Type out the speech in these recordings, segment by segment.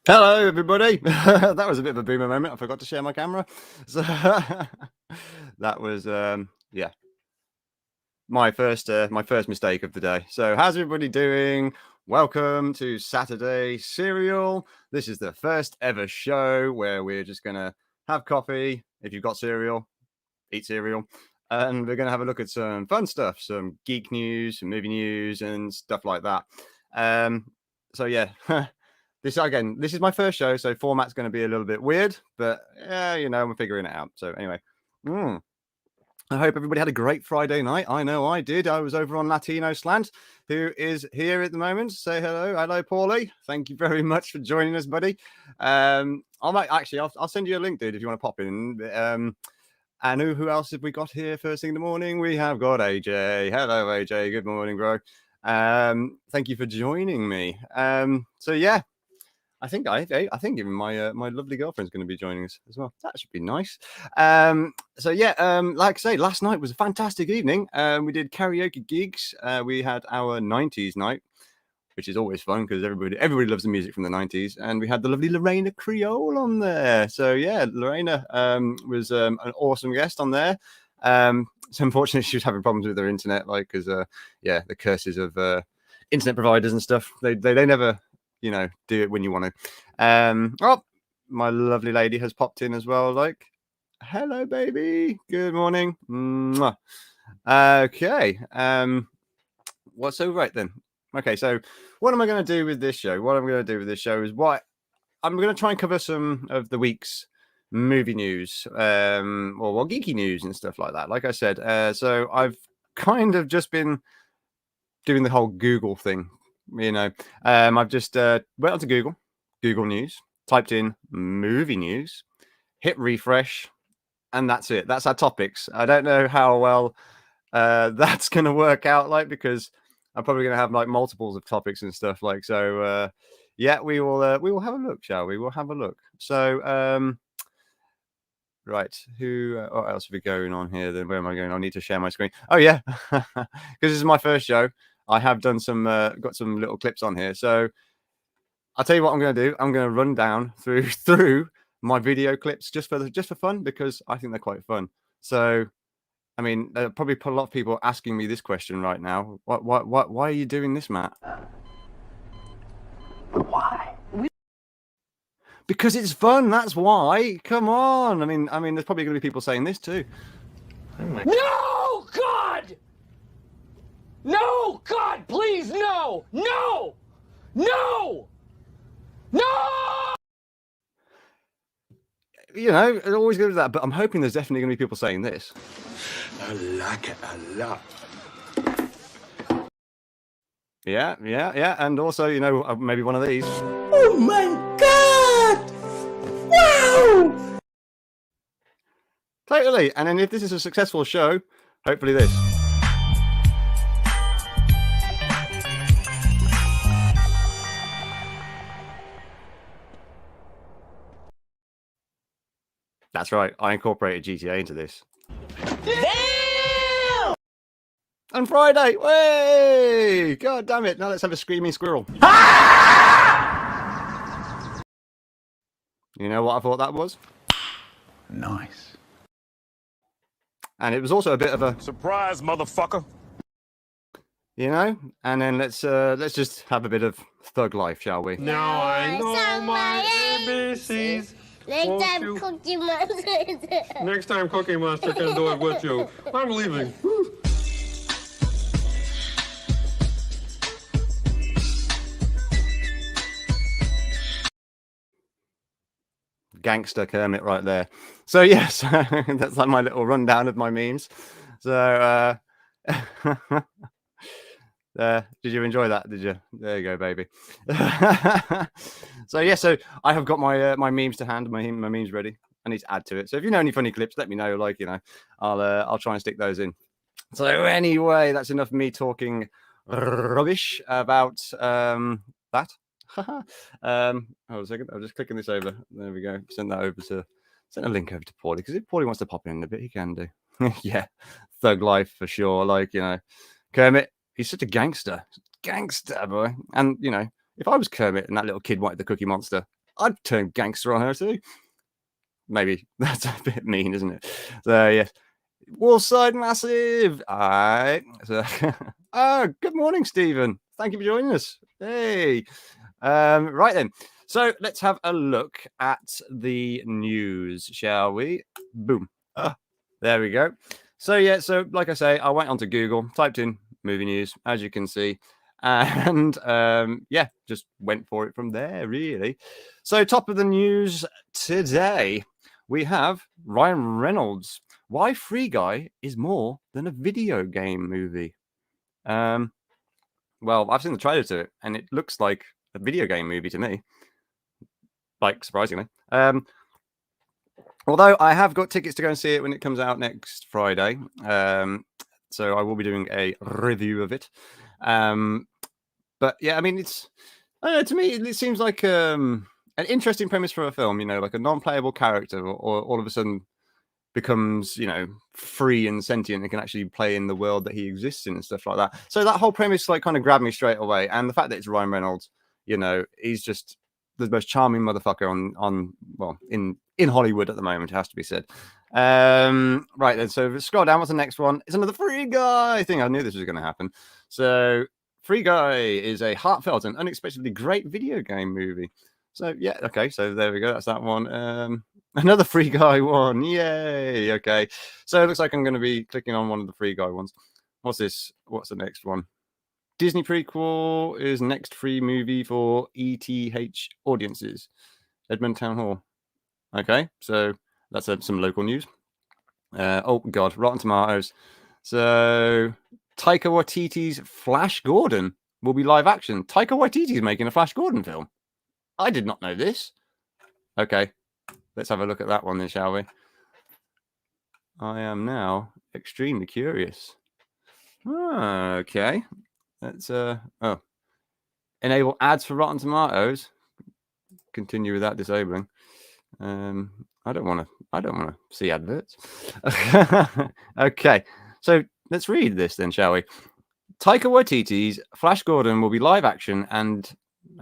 Hello, everybody. That was a bit of a boomer moment. I forgot to share my camera. So that was, yeah, my first mistake of the day. So how's everybody doing? Welcome to Saturday Cereal. This is the first ever show where we're just going to have coffee. If you've got cereal, eat cereal. And we're going to have a look at some fun stuff, some geek news, some movie news and stuff like that. So yeah, this is my first show, so format's going to be a little bit weird, but yeah, we're figuring it out. So anyway, I hope everybody had a great Friday night. I know I did. I was over on Latino Slant, who is here at the moment. Say hello, Paulie. Thank you very much for joining us, buddy. I'll send you a link, dude, if you want to pop in. And who else have we got here first thing in the morning? We have got AJ. Hello, AJ. Good morning, bro. Thank you for joining me. So yeah, I think even my my lovely girlfriend's going to be joining us as well. That should be nice. So yeah, like I say, last night was a fantastic evening. We did karaoke gigs. We had our 90s night, which is always fun because everybody loves the music from the 90s. And we had the lovely Lorena Creole on there. So yeah, Lorena was an awesome guest on there. So unfortunately, she was having problems with her internet, like because yeah, the curses of internet providers and stuff. They never do it when you want to. Oh, my lovely lady has popped in as well. Like, hello, baby. Good morning. Mwah. Okay. What's so right then? Okay, so what am I going to do with this show? What I'm going to do with this show is I'm going to try and cover some of the week's movie news, or geeky news and stuff like that. Like I said, so I've kind of just been doing the whole Google thing. I've just went onto Google News, typed in movie news, hit refresh, and that's it. That's our topics. I don't know how well that's going to work out, like, because I'm probably going to have like multiples of topics and stuff, like. So yeah, we will have a look, shall we? We'll have a look. So right, what else have we going on here? Then where am I going? I need to share my screen. Oh yeah, because this is my first show. I have done got some little clips on here. So I'll tell you what I'm going to do. I'm going to run down through my video clips just for fun, because I think they're quite fun. So, I mean, probably a lot of people asking me this question right now. Why are you doing this, Matt? Why? Because it's fun. That's why. Come on. I mean, there's probably going to be people saying this too. No, God! No, God, please, no! No! No! No! It always goes to that, but I'm hoping there's definitely going to be people saying this. I like it a lot. Yeah, and also, maybe one of these. Oh my God! Wow! Totally. And then if this is a successful show, hopefully this. That's right. I incorporated GTA into this. Damn! On Friday. Way! God damn it. Now let's have a screaming squirrel. You know what I thought that was? Nice. And it was also a bit of a surprise, motherfucker. And then let's just have a bit of thug life, shall we? Now I know my ABCs. Next time, Cookie Monster. Next time Cookie Monster can do it with you. I'm leaving. Gangster Kermit right there. So yes, that's like my little rundown of my memes. So did you enjoy that? Did you? There you go, baby. So yeah, so I have got my my memes to hand, my memes ready. I need to add to it. So if you know any funny clips, let me know. Like, I'll try and stick those in. So anyway, that's enough of me talking rubbish about that. Hold on a second. I'm just clicking this over. There we go. Send a link over to Paulie, because if Paulie wants to pop in a bit, he can do. Yeah, thug life for sure. Like, Kermit, he's such a gangster boy. And if I was Kermit and that little kid wanted the Cookie Monster, I'd turn gangster on her too. Maybe that's a bit mean, isn't it? So yes, Wolfside Massive. All right. So, good morning, Stephen. Thank you for joining us. Hey. Right then. So let's have a look at the news, shall we? Boom. There we go. So yeah, so like I say, I went onto Google, typed in movie news, as you can see, and yeah, just went for it from there, really. So top of the news today, we have Ryan Reynolds. Why Free Guy is more than a video game movie. Well, I've seen the trailer to it, and it looks like a video game movie to me. Like, surprisingly. Although I have got tickets to go and see it when it comes out next Friday. So I will be doing a review of it. But yeah, I mean, it's to me, it seems like an interesting premise for a film, like a non-playable character or all of a sudden becomes, free and sentient and can actually play in the world that he exists in and stuff like that. So that whole premise like kind of grabbed me straight away. And the fact that it's Ryan Reynolds, he's just the most charming motherfucker in Hollywood at the moment, it has to be said. Right then, so scroll down. What's the next one? It's another Free Guy thing. I knew this was going to happen. So Free Guy is a heartfelt and unexpectedly great video game movie. So yeah, okay, so there we go. That's that one. Another Free Guy one. Yay. Okay. So it looks like I'm going to be clicking on one of the Free Guy ones. What's this? What's the next one? Disney prequel is next free movie for ETH audiences. Edmund Town Hall. Okay, so that's some local news. Oh God, Rotten Tomatoes. So Taika Waititi's Flash Gordon will be live action. Taika Waititi's making a Flash Gordon film. I did not know this. Okay, let's have a look at that one then, shall we? I am now extremely curious. Okay, let's enable ads for Rotten Tomatoes. Continue without disabling. I don't want to see adverts. Okay, so let's read this then, shall we? Taika Waititi's Flash Gordon will be live action and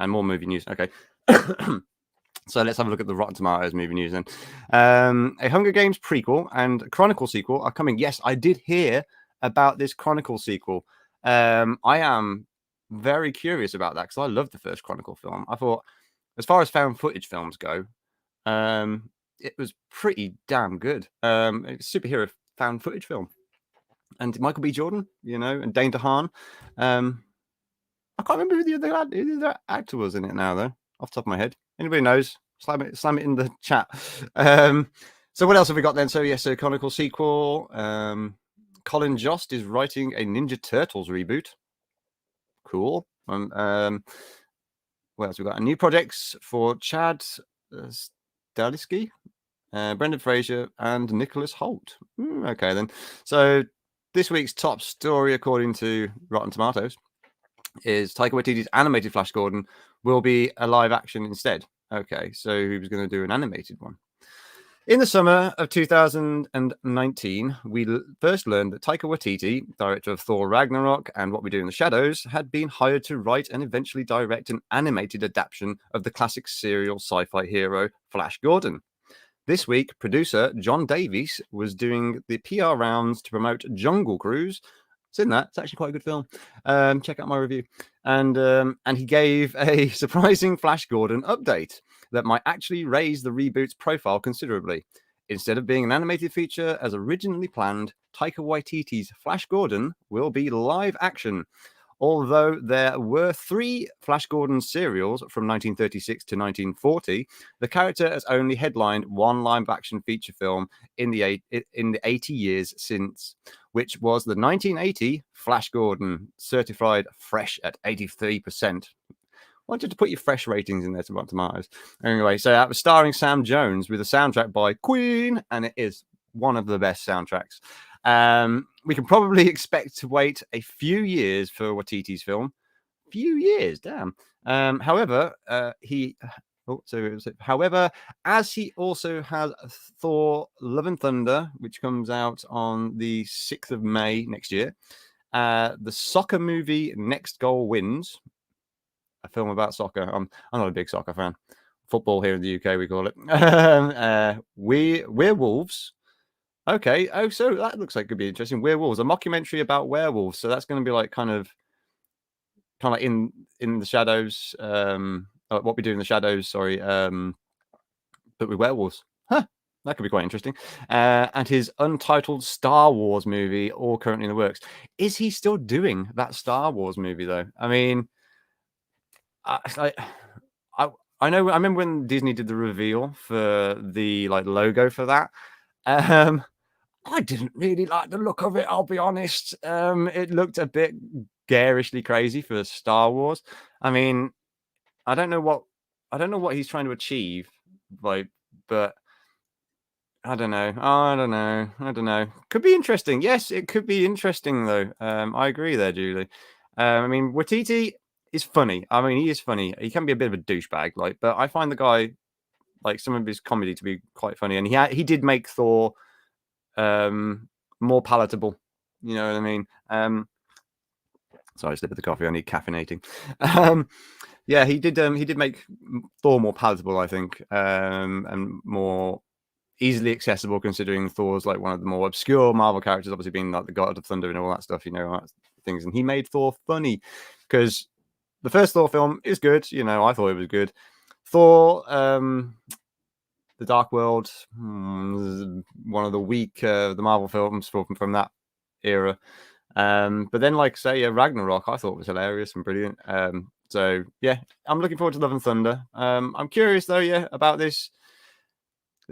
more movie news. Okay. So let's have a look at the Rotten Tomatoes movie news then. A Hunger Games prequel and Chronicle sequel are coming. Yes, I did hear about this Chronicle sequel. I am very curious about that because I love the first Chronicle film. I thought, as far as found footage films go, it was pretty damn good. It's a superhero found footage film. And Michael B. Jordan, and Dane DeHaan. I can't remember who the other actor was in it now, though, off the top of my head. Anybody knows? Slam it in the chat. So what else have we got then? So yes, a Chronicle sequel. Colin Jost is writing a Ninja Turtles reboot. Cool. What else we got? New projects for Chad Stahelski, Brendan Fraser, and Nicholas Hoult. Okay then. So this week's top story, according to Rotten Tomatoes, is Taika Waititi's animated Flash Gordon will be a live action instead. Okay, so he was going to do an animated one. In the summer of 2019, we first learned that Taika Waititi, director of Thor Ragnarok and What We Do in the Shadows, had been hired to write and eventually direct an animated adaptation of the classic serial sci-fi hero Flash Gordon. This week, producer John Davies was doing the PR rounds to promote Jungle Cruise. It's in that. It's actually quite a good film. Check out my review. And he gave a surprising Flash Gordon update that might actually raise the reboot's profile considerably. Instead of being an animated feature as originally planned, Taika Waititi's Flash Gordon will be live action. Although there were 3 Flash Gordon serials from 1936 to 1940, the character has only headlined one live-action feature film in the 80 years since, which was the 1980 Flash Gordon, certified fresh at 83%. Wanted to put your fresh ratings in there to Rotten Tomatoes. Anyway, so that was starring Sam Jones with a soundtrack by Queen, and it is one of the best soundtracks. We can probably expect to wait a few years for Waititi's film. Few years, damn. However, as he also has Thor: Love and Thunder, which comes out on the 6th of May next year. The soccer movie Next Goal Wins, a film about soccer. I'm not a big soccer fan. football here in the UK, we call it. Werewolves. Okay. Oh, so that looks like it could be interesting. Werewolves, a mockumentary about werewolves. So that's going to be like kind of like in the shadows. What we do in the shadows. Sorry. But with werewolves. Huh. That could be quite interesting. And his untitled Star Wars movie, all currently in the works. Is he still doing that Star Wars movie though? I mean, I know. I remember when Disney did the reveal for the like logo for that. I didn't really like the look of it. I'll be honest. It looked a bit garishly crazy for Star Wars. I mean, I don't know what he's trying to achieve, like, but I don't know. Could be interesting. Yes, it could be interesting though. I agree there, Julie. I mean, Watiti is funny. I mean, he is funny. He can be a bit of a douchebag, like, but I find the guy, like, some of his comedy to be quite funny, and he did make Thor more palatable. You know what I mean? Sorry, slip of the coffee. I need caffeinating. Yeah, he did make Thor more palatable, I think, and more easily accessible, considering Thor's like one of the more obscure Marvel characters, obviously being like the God of Thunder and all that stuff, you know, things. And he made Thor funny because the first Thor film is good. You know, I thought it was good. Thor, The Dark World, one of the weak the Marvel films from that era. But then, like, say, Ragnarok, I thought was hilarious and brilliant. So yeah, I'm looking forward to Love and Thunder. I'm curious though, about this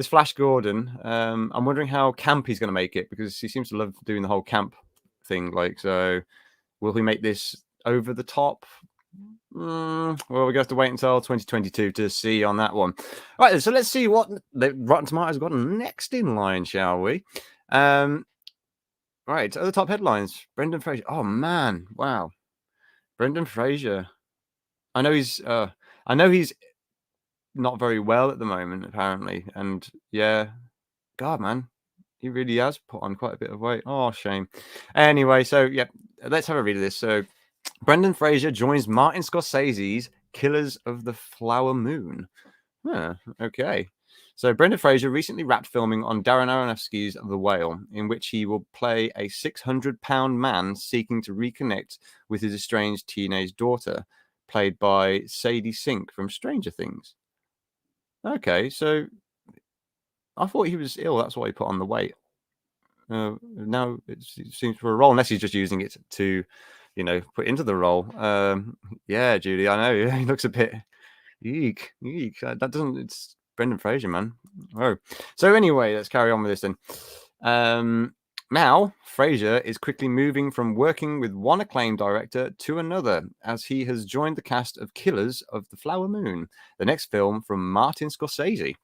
Flash Gordon. I'm wondering how camp he's going to make it, because he seems to love doing the whole camp thing. Like, so will he make this over the top? Well, we're going to have to wait until 2022 to see on that one. All right, so let's see what the Rotten Tomatoes got next in line, shall we? Right, other top headlines. Brendan Fraser. Oh man, wow. Brendan Fraser. I know he's not very well at the moment, apparently. And yeah, God, man, he really has put on quite a bit of weight. Oh, shame. Anyway, so yeah, let's have a read of this. So, Brendan Fraser joins Martin Scorsese's Killers of the Flower Moon. Okay. So, Brendan Fraser recently wrapped filming on Darren Aronofsky's The Whale, in which he will play a 600-pound man seeking to reconnect with his estranged teenage daughter, played by Sadie Sink from Stranger Things. Okay, so I thought he was ill. That's why he put on the weight. Now it seems for a role, unless he's just using it to, put into the role. Yeah, Judy, I know. He looks a bit eek. That doesn't. It's Brendan Fraser, man. Oh, so anyway, let's carry on with this then. Now, Fraser is quickly moving from working with one acclaimed director to another, as he has joined the cast of Killers of the Flower Moon, the next film from Martin Scorsese.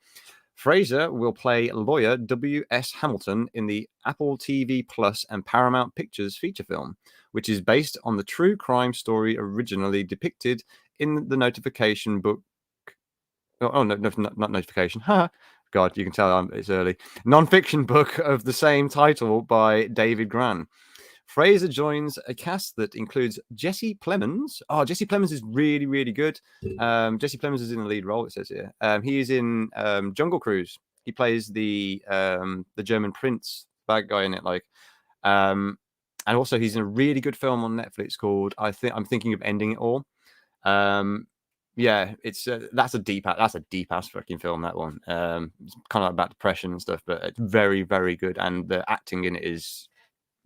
Fraser will play lawyer W.S. Hamilton in the Apple TV Plus and Paramount Pictures feature film, which is based on the true crime story originally depicted in the Notification book. Oh, no, not Notification. God, you can tell it's early. Non-fiction book of the same title by David Gran. Fraser joins a cast that includes Jesse Plemons. Oh, Jesse Plemons is really, really good. Jesse Plemons is in the lead role, it says here. He is in Jungle Cruise. He plays the German prince, bad guy in it, like. And also he's in a really good film on Netflix called I'm Thinking of Ending It All. Yeah, it's that's a deep ass fucking film, that one. It's kind of like about depression and stuff, but it's very, very good, and the acting in it is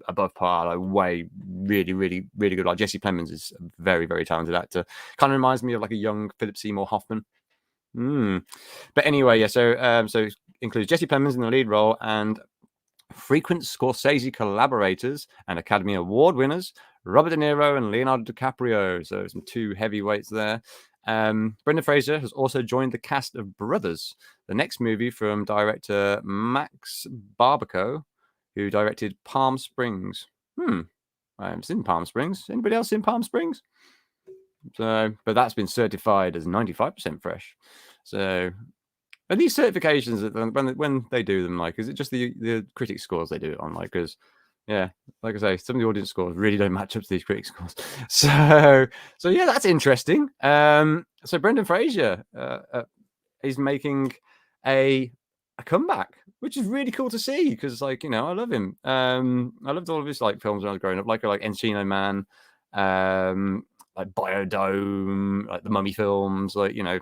above par, like way really, really, really good. Like Jesse Plemons is a very, very talented actor. Kind of reminds me of like a young Philip Seymour Hoffman. But anyway, yeah. So it includes Jesse Plemons in the lead role and frequent Scorsese collaborators and Academy Award winners Robert De Niro and Leonardo DiCaprio. So some two heavyweights there. Brendan Fraser has also joined the cast of Brothers, the next movie from director Max Barbaco, who directed Palm Springs. I haven't seen Palm Springs. Anybody else seen Palm Springs? So, but that's been certified as 95% fresh. So, are these certifications when they do them, like, is it just the critic scores they do it on? Like, because yeah, like I say, some of the audience scores really don't match up to these critic scores. So yeah, that's interesting. So Brendan Fraser, is making a comeback, which is really cool to see because, like, you know, I love him. I loved all of his like films when I was growing up, like Encino Man, like Biodome, like the Mummy films. Like, you know,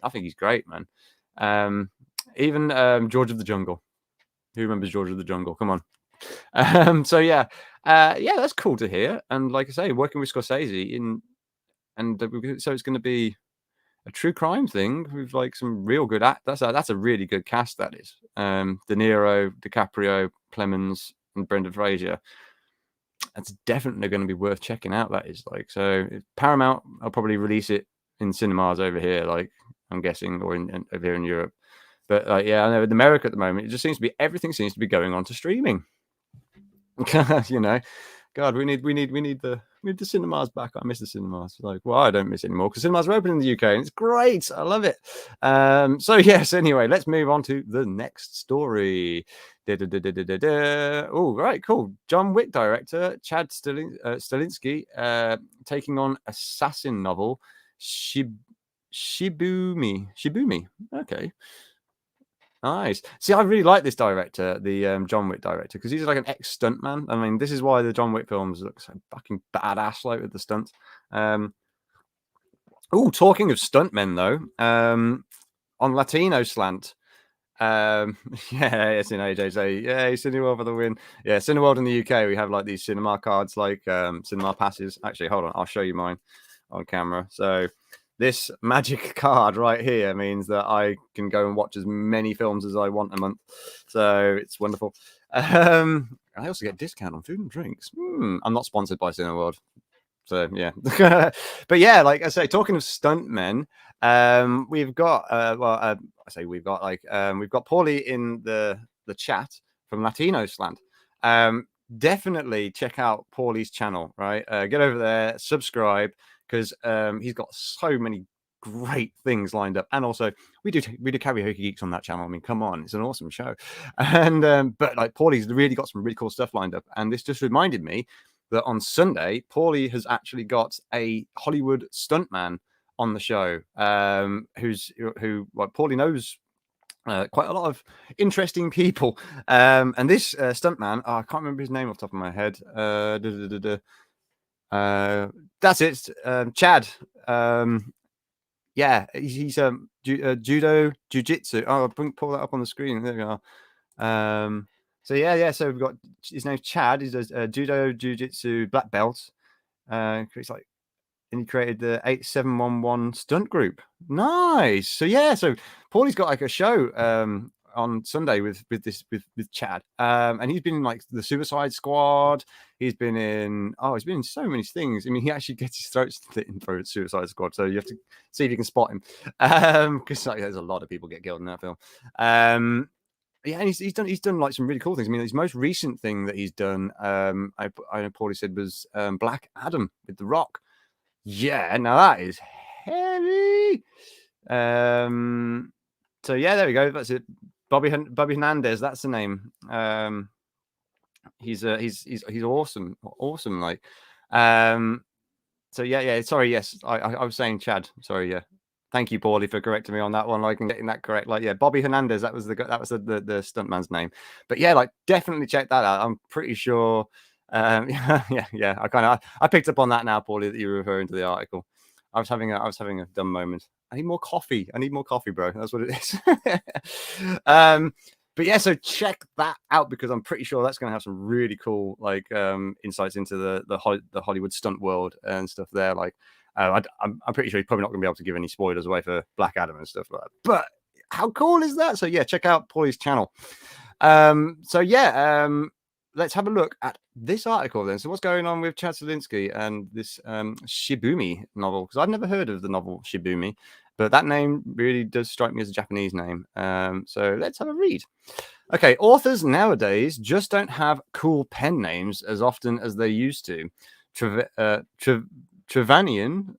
I think he's great, man. Even George of the Jungle. Who remembers George of the Jungle? Come on. So yeah, that's cool to hear. And like I say, working with Scorsese so it's going to be a true crime thing with like some real good that's a really good cast. That is De Niro, DiCaprio, Clemens, and Brendan Fraser. That's definitely going to be worth checking out. That is like, so Paramount, I'll probably release it in cinemas over here, like I'm guessing, or over here in Europe. But yeah, I know in America at the moment, it just seems to be everything seems to be going on to streaming. You know, God, we need the cinemas back. I miss the cinemas. Like, well, I don't miss it anymore because cinemas are open in the UK and it's great. I love it. So yes. Anyway, let's move on to the next story. Oh, right, cool. John Wick director Chad Stahelski taking on assassin novel Shibumi. Okay. Nice. See, I really like this director, the John Wick director, because he's like an ex-stuntman. I mean, this is why the John Wick films look so fucking badass, like with the stunts. Oh, talking of stuntmen though, on Latino Slant. Yeah, it's in AJ's. Yeah, Cineworld for the win. Yeah, Cineworld in the UK, we have like these cinema cards, like cinema passes. Actually, hold on, I'll show you mine on camera. So this magic card right here means that I can go and watch as many films as I want a month. So it's wonderful. I also get discount on food and drinks. I'm not sponsored by Cineworld. So yeah. But yeah, like I say, talking of stuntmen, we've got I say we've got Paulie in the chat from Latino Slant. Definitely check out Paulie's channel, right? Get over there, subscribe, because he's got so many great things lined up. And also we do Karaoke Geeks on that channel. I mean, come on, it's an awesome show. And but like Paulie's really got some really cool stuff lined up. And this just reminded me that on Sunday, Paulie has actually got a Hollywood stuntman on the show, who Paulie knows quite a lot of interesting people. And this stuntman, I can't remember his name off the top of my head. That's it, Chad. Yeah, he's judo, jiu-jitsu. Oh, pull that up on the screen. There we are. So yeah. So we've got his name's Chad. He does judo, jiu-jitsu, black belt. He created the 8711 stunt group. Nice. So yeah, so Paulie's got like a show on Sunday with Chad. And he's been in like the Suicide Squad. He's been in so many things. I mean, he actually gets his throat slit in for Suicide Squad. So you have to see if you can spot him. Because like, there's a lot of people get killed in that film. Yeah, and he's done like some really cool things. I mean, his most recent thing that he's done, I know Paulie said, was Black Adam with The Rock. Yeah, now that is heavy. So yeah, there we go. That's it. Bobby Hernandez. That's the name. He's awesome. Like, so yeah. Sorry, yes, I was saying Chad. Sorry, yeah. Thank you, Paulie, for correcting me on that one. Like, and getting that correct. Like, yeah, Bobby Hernandez. That was the stuntman's name. But yeah, like, definitely check that out. I'm pretty sure. Yeah. I picked up on that now, Paulie, that you were referring to the article. I was having a dumb moment. I need more coffee, bro. That's what it is. But yeah, so check that out because I'm pretty sure that's going to have some really cool like insights into the Hollywood stunt world and stuff there. Like, I'm pretty sure he's probably not going to be able to give any spoilers away for Black Adam and stuff like that. But how cool is that? So yeah, check out Paulie's channel. So yeah, let's have a look at this article then. So what's going on with Chad Stahelski and this Shibumi novel? Because I've never heard of the novel Shibumi, but that name really does strike me as a Japanese name. So let's have a read. Okay, authors nowadays just don't have cool pen names as often as they used to. Trevanian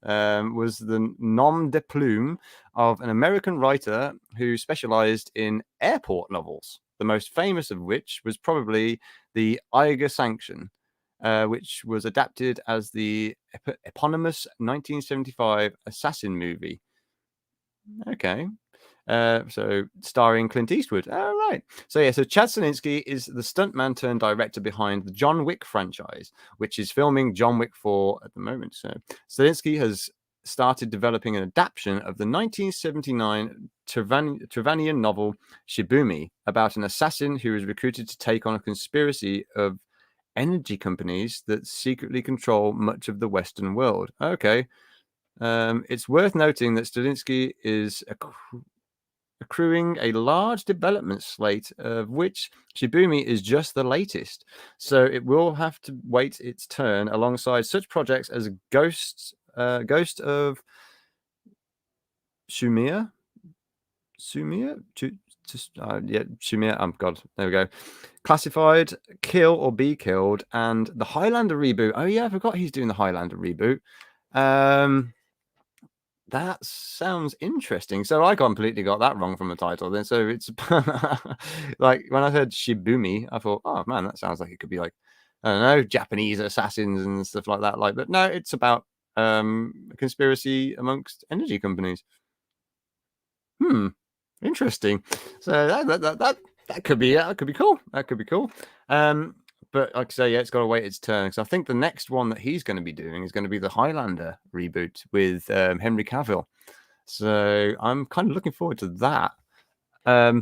was the nom de plume of an American writer who specialized in airport novels, the most famous of which was probably the Eiger Sanction, which was adapted as the eponymous 1975 assassin movie. Okay. So starring Clint Eastwood. Oh, right. So yeah, so Chad Stahelski is the stuntman turned director behind the John Wick franchise, which is filming John Wick 4 at the moment. So Stahelski has started developing an adaptation of the 1979 Trevanian novel Shibumi about an assassin who is recruited to take on a conspiracy of energy companies that secretly control much of the Western world. Okay. It's worth noting that Stahelski is accruing a large development slate, of which Shibumi is just the latest. So it will have to wait its turn alongside such projects as Ghost of Sumia. Yeah, Sumia. God, there we go. Classified, Kill or Be Killed, and the Highlander reboot. Oh yeah, I forgot he's doing the Highlander reboot. That sounds interesting. So I completely got that wrong from the title then. So it's like when I heard Shibumi, I thought, oh man, that sounds like it could be like, I don't know, Japanese assassins and stuff like that. Like, but no, it's about a conspiracy amongst energy companies. Interesting. So that could be cool. That could be cool. But like I say, yeah, it's got to wait its turn. So I think the next one that he's going to be doing is going to be the Highlander reboot with Henry Cavill. So I'm kind of looking forward to that. I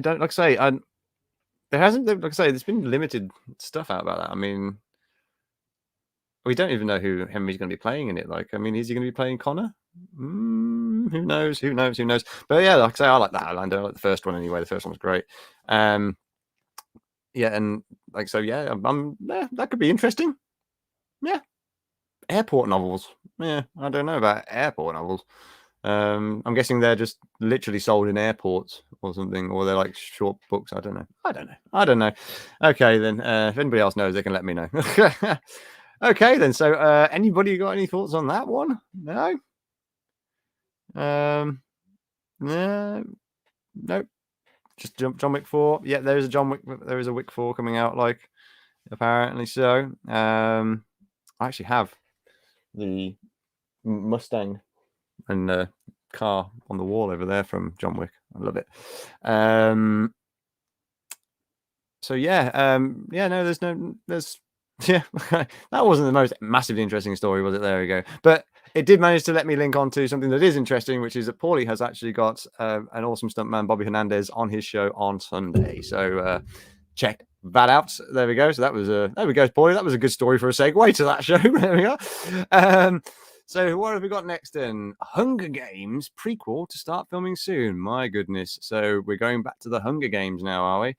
don't like I say, there hasn't, like I say, there's been limited stuff out about that. I mean, we don't even know who Henry's going to be playing in it. Like, I mean, is he going to be playing Connor? Who knows? Who knows? Who knows? But yeah, like I say, I like that Highlander. I like the first one anyway. The first one was great. Yeah, and like so, yeah, yeah, that could be interesting. Yeah, airport novels. Yeah, I don't know about airport novels. I'm guessing they're just literally sold in airports or something, or they're like short books. I don't know. Okay, then if anybody else knows, they can let me know. Okay, then. So, anybody got any thoughts on that one? No. No. Nope. Just John Wick 4. Yeah, there is a Wick 4 coming out, like, apparently so. I actually have the Mustang and car on the wall over there from John Wick. I love it. So yeah, yeah, that wasn't the most massively interesting story, was it? There we go. But it did manage to let me link on to something that is interesting, which is that Paulie has actually got an awesome stuntman, Bobby Hernandez, on his show on Sunday. So check that out. There we go. So that was there we go, Paulie. That was a good story for a segue to that show. There we go. So what have we got next then? Hunger Games prequel to start filming soon. My goodness. So we're going back to the Hunger Games now, are we?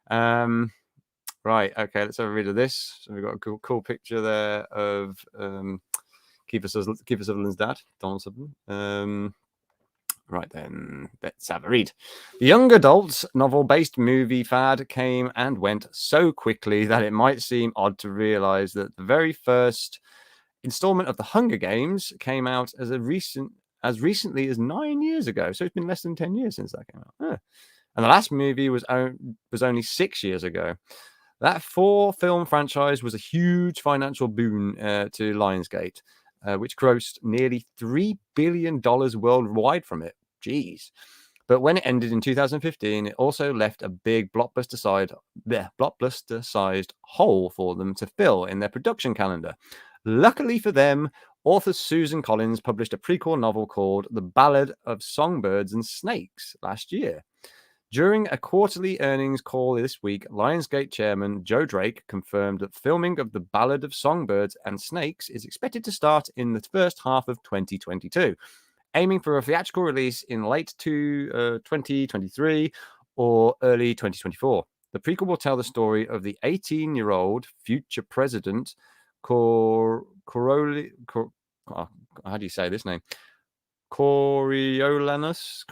Right. Okay. Let's have a read of this. So we've got a cool picture there of Kiefer Sutherland's dad, Donald Sutherland. Right then, let's have a read. The young adult novel-based movie fad came and went so quickly that it might seem odd to realize that the very first installment of the Hunger Games came out as recently as 9 years ago. So it's been less than 10 years since that came out. And the last movie was only 6 years ago. That 4-film franchise was a huge financial boon to Lionsgate, which grossed nearly $3 billion worldwide from it. Jeez. But when it ended in 2015, it also left a big blockbuster-sized hole for them to fill in their production calendar. Luckily for them, author Susan Collins published a prequel novel called The Ballad of Songbirds and Snakes last year. During a quarterly earnings call this week, Lionsgate chairman Joe Drake confirmed that filming of The Ballad of Songbirds and Snakes is expected to start in the first half of 2022, aiming for a theatrical release in late 2023 or early 2024. The prequel will tell the story of the 18-year-old future president, how do you say this name? Coriolanus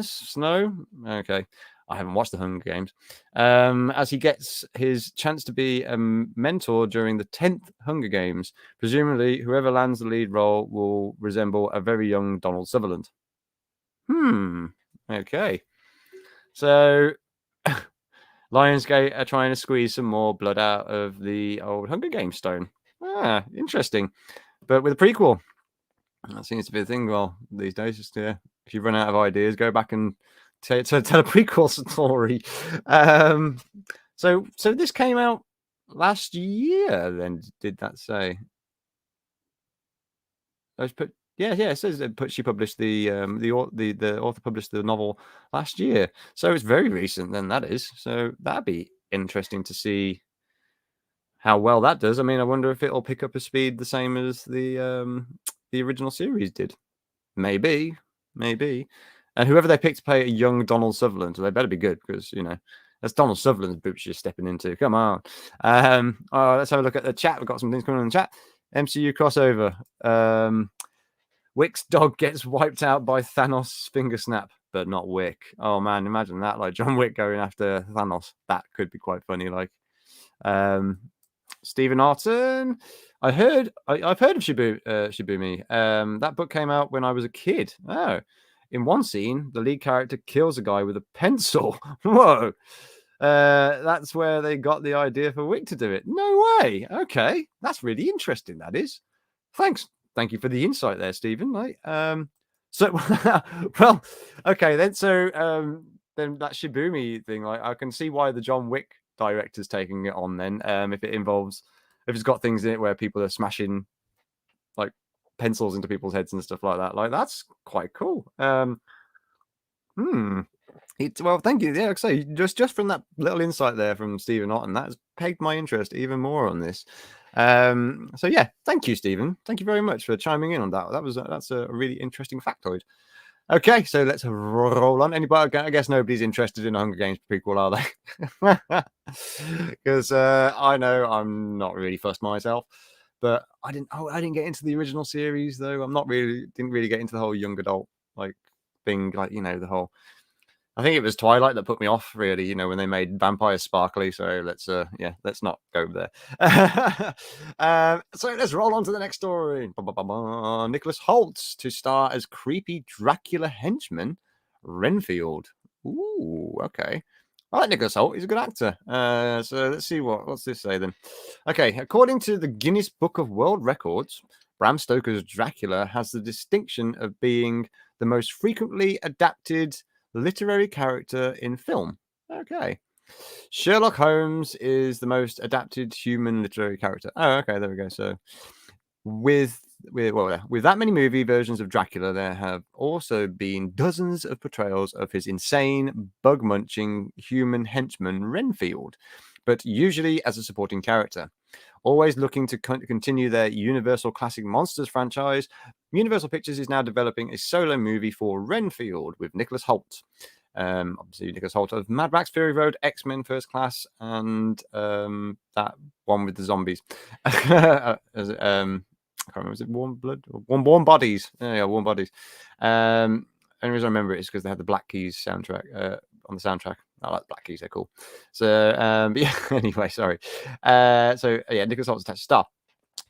Snow. Okay, I haven't watched the Hunger Games. As he gets his chance to be a mentor during the 10th Hunger Games, presumably whoever lands the lead role will resemble a very young Donald Sutherland. Okay. So Lionsgate are trying to squeeze some more blood out of the old Hunger Games stone. Interesting. But with a prequel. That seems to be the thing, well, these days. Just if you run out of ideas, go back and tell a prequel story. So this came out last year. Then did that say? It says she published the author published the novel last year, so it's very recent. Then that is, so that'd be interesting to see how well that does. I mean, I wonder if it'll pick up a speed the same as the original series did. Maybe. And whoever they picked to play a young Donald Sutherland, they better be good, because that's Donald Sutherland's boots you're stepping into. Come on. Let's have a look at the chat. We've got some things coming in the chat. MCU crossover. Wick's dog gets wiped out by Thanos' finger snap, but not Wick. Oh man, imagine that! Like John Wick going after Thanos. That could be quite funny. Like, Stephen Arton. I've heard of Shibumi. That book came out when I was a kid. Oh, in one scene, the lead character kills a guy with a pencil. Whoa. That's where they got the idea for Wick to do it. No way. Okay, that's really interesting. That is. Thanks. Thank you for the insight there, Stephen. Like, so well, okay then. So then that Shibumi thing, like, I can see why the John Wick director's taking it on. Then, if it's got things in it where people are smashing like pencils into people's heads and stuff like that, like that's quite cool. Well, thank you. Yeah, like I say, just from that little insight there from Stephen Otten, that has pegged my interest even more on this. So yeah, thank you, Stephen. Thank you very much for chiming in on that. That's a really interesting factoid. Okay, so let's roll on. Anybody? I guess nobody's interested in a Hunger Games prequel, are they? Because I know I'm not really fussed myself, but I didn't get into the original series though. Didn't really get into the whole young adult like thing, like the whole. I think it was Twilight that put me off, really, when they made vampires sparkly. So let's not go there. So let's roll on to the next story. Nicholas Hoult to star as creepy Dracula henchman Renfield. Ooh, okay. I like Nicholas Hoult. He's a good actor. So let's see what's this say then. Okay, according to the Guinness Book of World Records, Bram Stoker's Dracula has the distinction of being the most frequently adapted literary character in film. Okay. Sherlock Holmes is the most adapted human literary character. Oh, okay, there we go. So with that many movie versions of Dracula, there have also been dozens of portrayals of his insane, bug-munching human henchman Renfield, but usually as a supporting character. Always looking to continue their Universal Classic Monsters franchise, Universal Pictures is now developing a solo movie for Renfield with Nicholas Hoult. Obviously, Nicholas Hoult of Mad Max Fury Road, X-Men First Class, and that one with the zombies. I can't remember, was it Warm Blood? Warm Bodies. Yeah, Warm Bodies. Only reason I remember it is because they had the Black Keys soundtrack on the soundtrack. I like Black Keys, they're cool. So, but yeah, anyway, sorry. So, yeah, Nicholas Holt's attached star.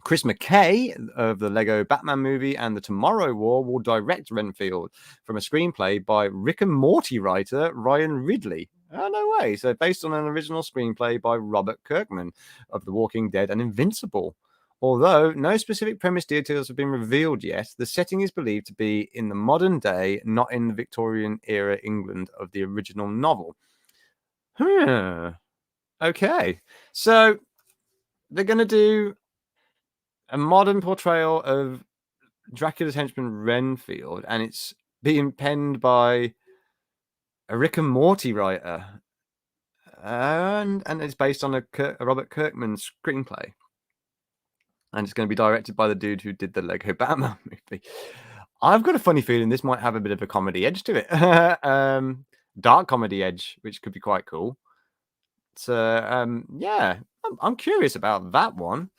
Chris McKay of the Lego Batman movie and the Tomorrow War will direct Renfield from a screenplay by Rick and Morty writer Ryan Ridley. Oh, no way. So, based on an original screenplay by Robert Kirkman of The Walking Dead and Invincible. Although no specific premise details have been revealed yet, the setting is believed to be in the modern day, not in the Victorian era England of the original novel. Okay. So they're going to do a modern portrayal of Dracula's henchman Renfield, and it's being penned by a Rick and Morty writer. And it's based on a Robert Kirkman screenplay. And it's going to be directed by the dude who did the Lego Batman movie. I've got a funny feeling this might have a bit of a comedy edge to it. Dark comedy edge, which could be quite cool. So, yeah, I'm curious about that one.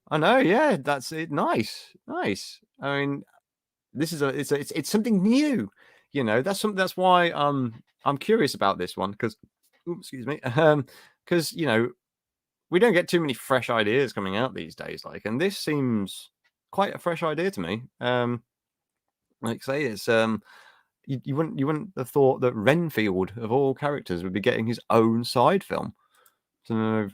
I know, yeah, that's it. Nice. I mean, this is it's something new. That's why I'm curious about this one because, excuse me, because we don't get too many fresh ideas coming out these days, and this seems quite a fresh idea to me. Like I say, it's you wouldn't have thought that Renfield of all characters would be getting his own side film, so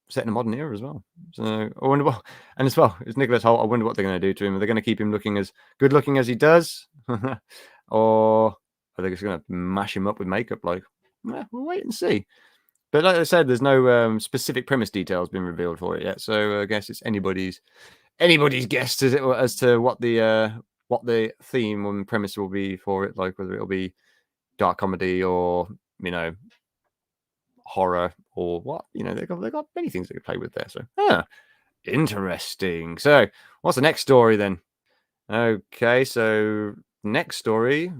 set in a modern era as well. So I wonder what, and as well, it's Nicholas Hoult. I wonder what they're going to do to him. Are they going to keep him looking as good looking as he does? or are they just going to mash him up with makeup? Like, we'll wait and see. But like I said, there's no specific premise details been revealed for it yet, so I guess it's anybody's guess as to what the theme and premise will be for it, like whether it'll be dark comedy or horror or what. They've got many things they could play with there. So interesting. So what's the next story then? Okay, so next story.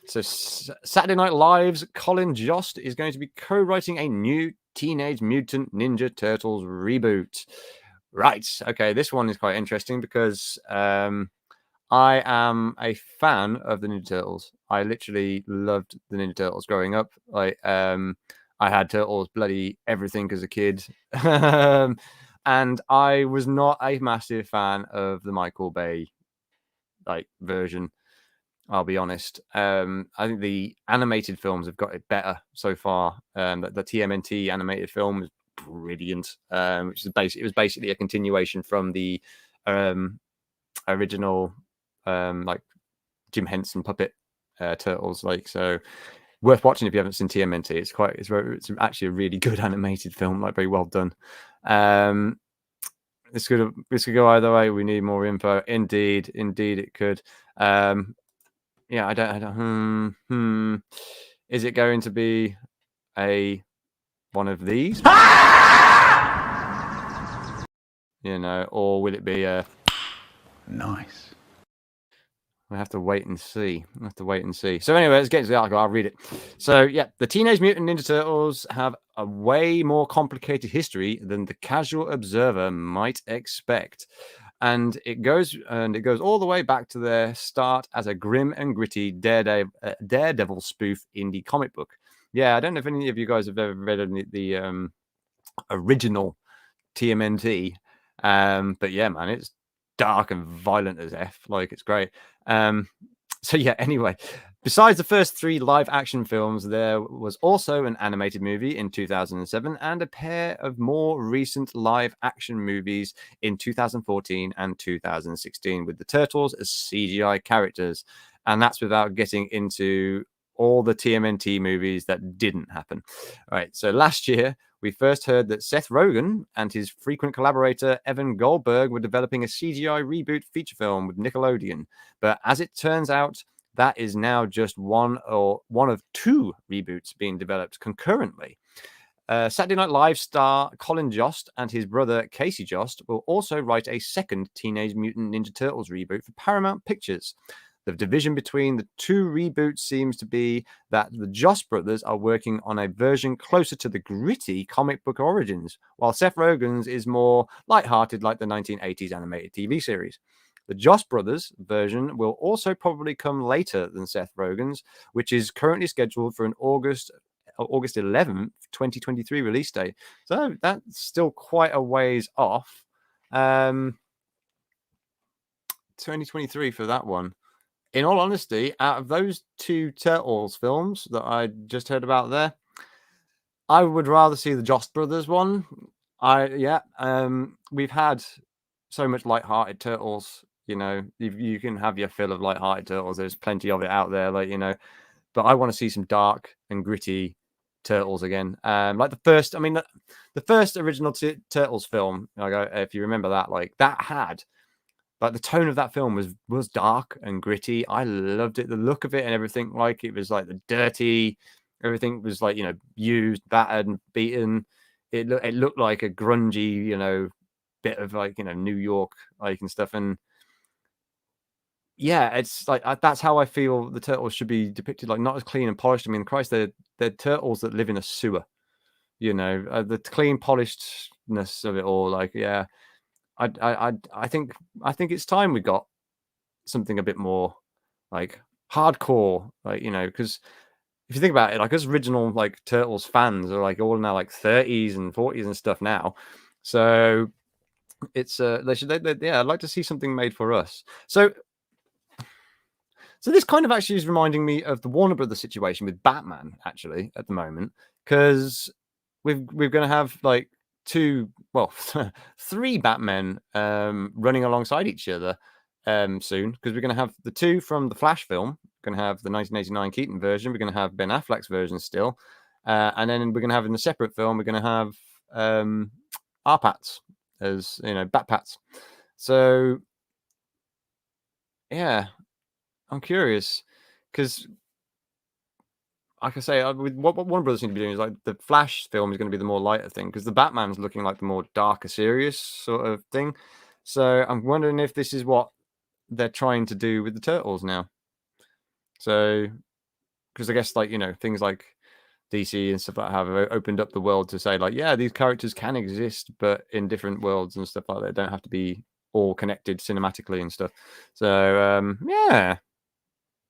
So Saturday Night Live's Colin Jost is going to be co-writing a new Teenage Mutant Ninja Turtles reboot. Right. Okay, this one is quite interesting because I am a fan of the Ninja Turtles. I literally loved the Ninja Turtles growing up. Like, I had Turtles bloody everything as a kid. And I was not a massive fan of the Michael Bay version. I'll be honest. I think the animated films have got it better so far. The TMNT animated film is brilliant. Which is it was basically a continuation from the original Jim Henson puppet Turtles. So worth watching if you haven't seen TMNT. It's actually a really good animated film, very well done. This could go either way. We need more info. Indeed it could. Yeah, I don't. Is it going to be one of these? Or will it be a Nice. We'll have to wait and see. So anyway, let's get into the article. I'll read it. So yeah, the Teenage Mutant Ninja Turtles have a way more complicated history than the casual observer might expect. And it goes all the way back to their start as a grim and gritty Daredevil spoof indie comic book. Yeah, I don't know if any of you guys have ever read the original TMNT, but yeah, man, it's dark and violent as F. It's great. So yeah, anyway, besides the first 3 live action films, there was also an animated movie in 2007 and a pair of more recent live action movies in 2014 and 2016 with the Turtles as CGI characters. And that's without getting into all the TMNT movies that didn't happen. All right, so last year, we first heard that Seth Rogen and his frequent collaborator Evan Goldberg were developing a CGI reboot feature film with Nickelodeon. But as it turns out, that is now just one of 2 reboots being developed concurrently. Saturday Night Live star Colin Jost and his brother Casey Jost will also write a second Teenage Mutant Ninja Turtles reboot for Paramount Pictures. The division between the 2 reboots seems to be that the Jost brothers are working on a version closer to the gritty comic book origins, while Seth Rogen's is more lighthearted like the 1980s animated TV series. The Jost brothers version will also probably come later than Seth Rogen's, which is currently scheduled for an August 11th, 2023 release date. So that's still quite a ways off. 2023 for that one. In all honesty, out of those 2 Turtles films that I just heard about there, I would rather see the Jost Brothers one. We've had so much light-hearted Turtles. You can have your fill of light-hearted Turtles. There's plenty of it out there, but I want to see some dark and gritty Turtles again. Like the first original Turtles film. If you remember that, that had. The tone of that film was dark and gritty. I loved it, the look of it and everything. It was the dirty, everything was used, battered and beaten. It looked like a grungy, bit of New York and stuff. And yeah, it's that's how I feel the Turtles should be depicted. Not as clean and polished. I mean, Christ, they're turtles that live in a sewer. The clean polishedness of it all. Yeah. I think it's time we got something a bit more hardcore, because if you think about it, us original Turtles fans are all in their 30s and 40s and stuff now. So it's I'd like to see something made for us. So this kind of actually is reminding me of the Warner Brothers situation with Batman actually at the moment, because we're going to have 3 Batmen running alongside each other soon, because we're going to have the 2 from the Flash film We're going to have the 1989 Keaton version. We're going to have Ben Affleck's version still. And then we're going to have in the separate film, we're going to have R-Pats as, Bat-Pats. So, yeah, I'm curious because, like I say, with what Warner Brothers seem to be doing is like the Flash film is going to be the more lighter thing because the Batman's looking like the more darker, serious sort of thing. So I'm wondering if this is what they're trying to do with the Turtles now. So, because I guess things like DC and stuff like that have opened up the world to say like, yeah, these characters can exist, but in different worlds and stuff like that. They don't have to be all connected cinematically and stuff. So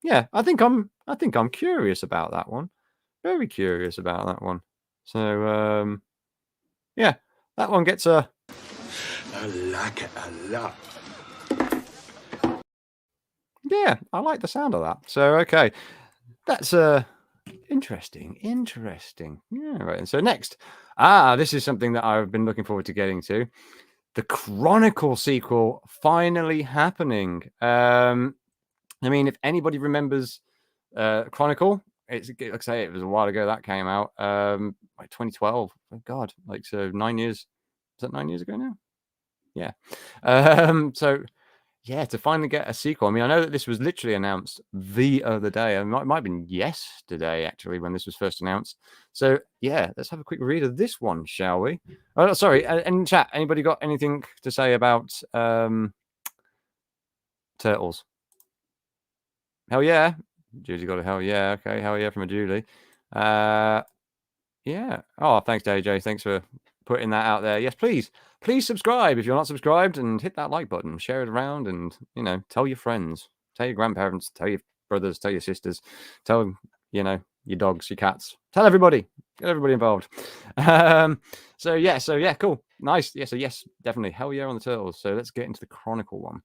yeah, I think I'm curious about that one. Very curious about that one. So yeah, that one gets a. I like it a lot. Yeah, I like the sound of that. So okay, that's interesting. Yeah, right. And so next, this is something that I've been looking forward to getting to. The Chronicle sequel finally happening. I mean, if anybody remembers Chronicle, it's like I say, it was a while ago that came out. Like 2012. Oh God, like so 9 years. Is that 9 years ago now? Yeah. So yeah, to finally get a sequel. I mean, I know that this was literally announced the other day. It might have been yesterday, actually, when this was first announced. So, yeah, let's have a quick read of this one, shall we? Oh, sorry. In chat, anybody got anything to say about Turtles? Hell yeah. Julie got a hell yeah. Okay, hell yeah from a Julie. Yeah. Oh, thanks, AJ. Thanks for putting that out there. Yes, please subscribe if you're not subscribed and hit that like button. Share it around and, tell your friends, tell your grandparents, tell your brothers, tell your sisters, tell, your dogs, your cats, tell everybody, get everybody involved. So yeah, cool. Nice. Yeah, so yes, definitely. Hell yeah on the Turtles. So let's get into the Chronicle one.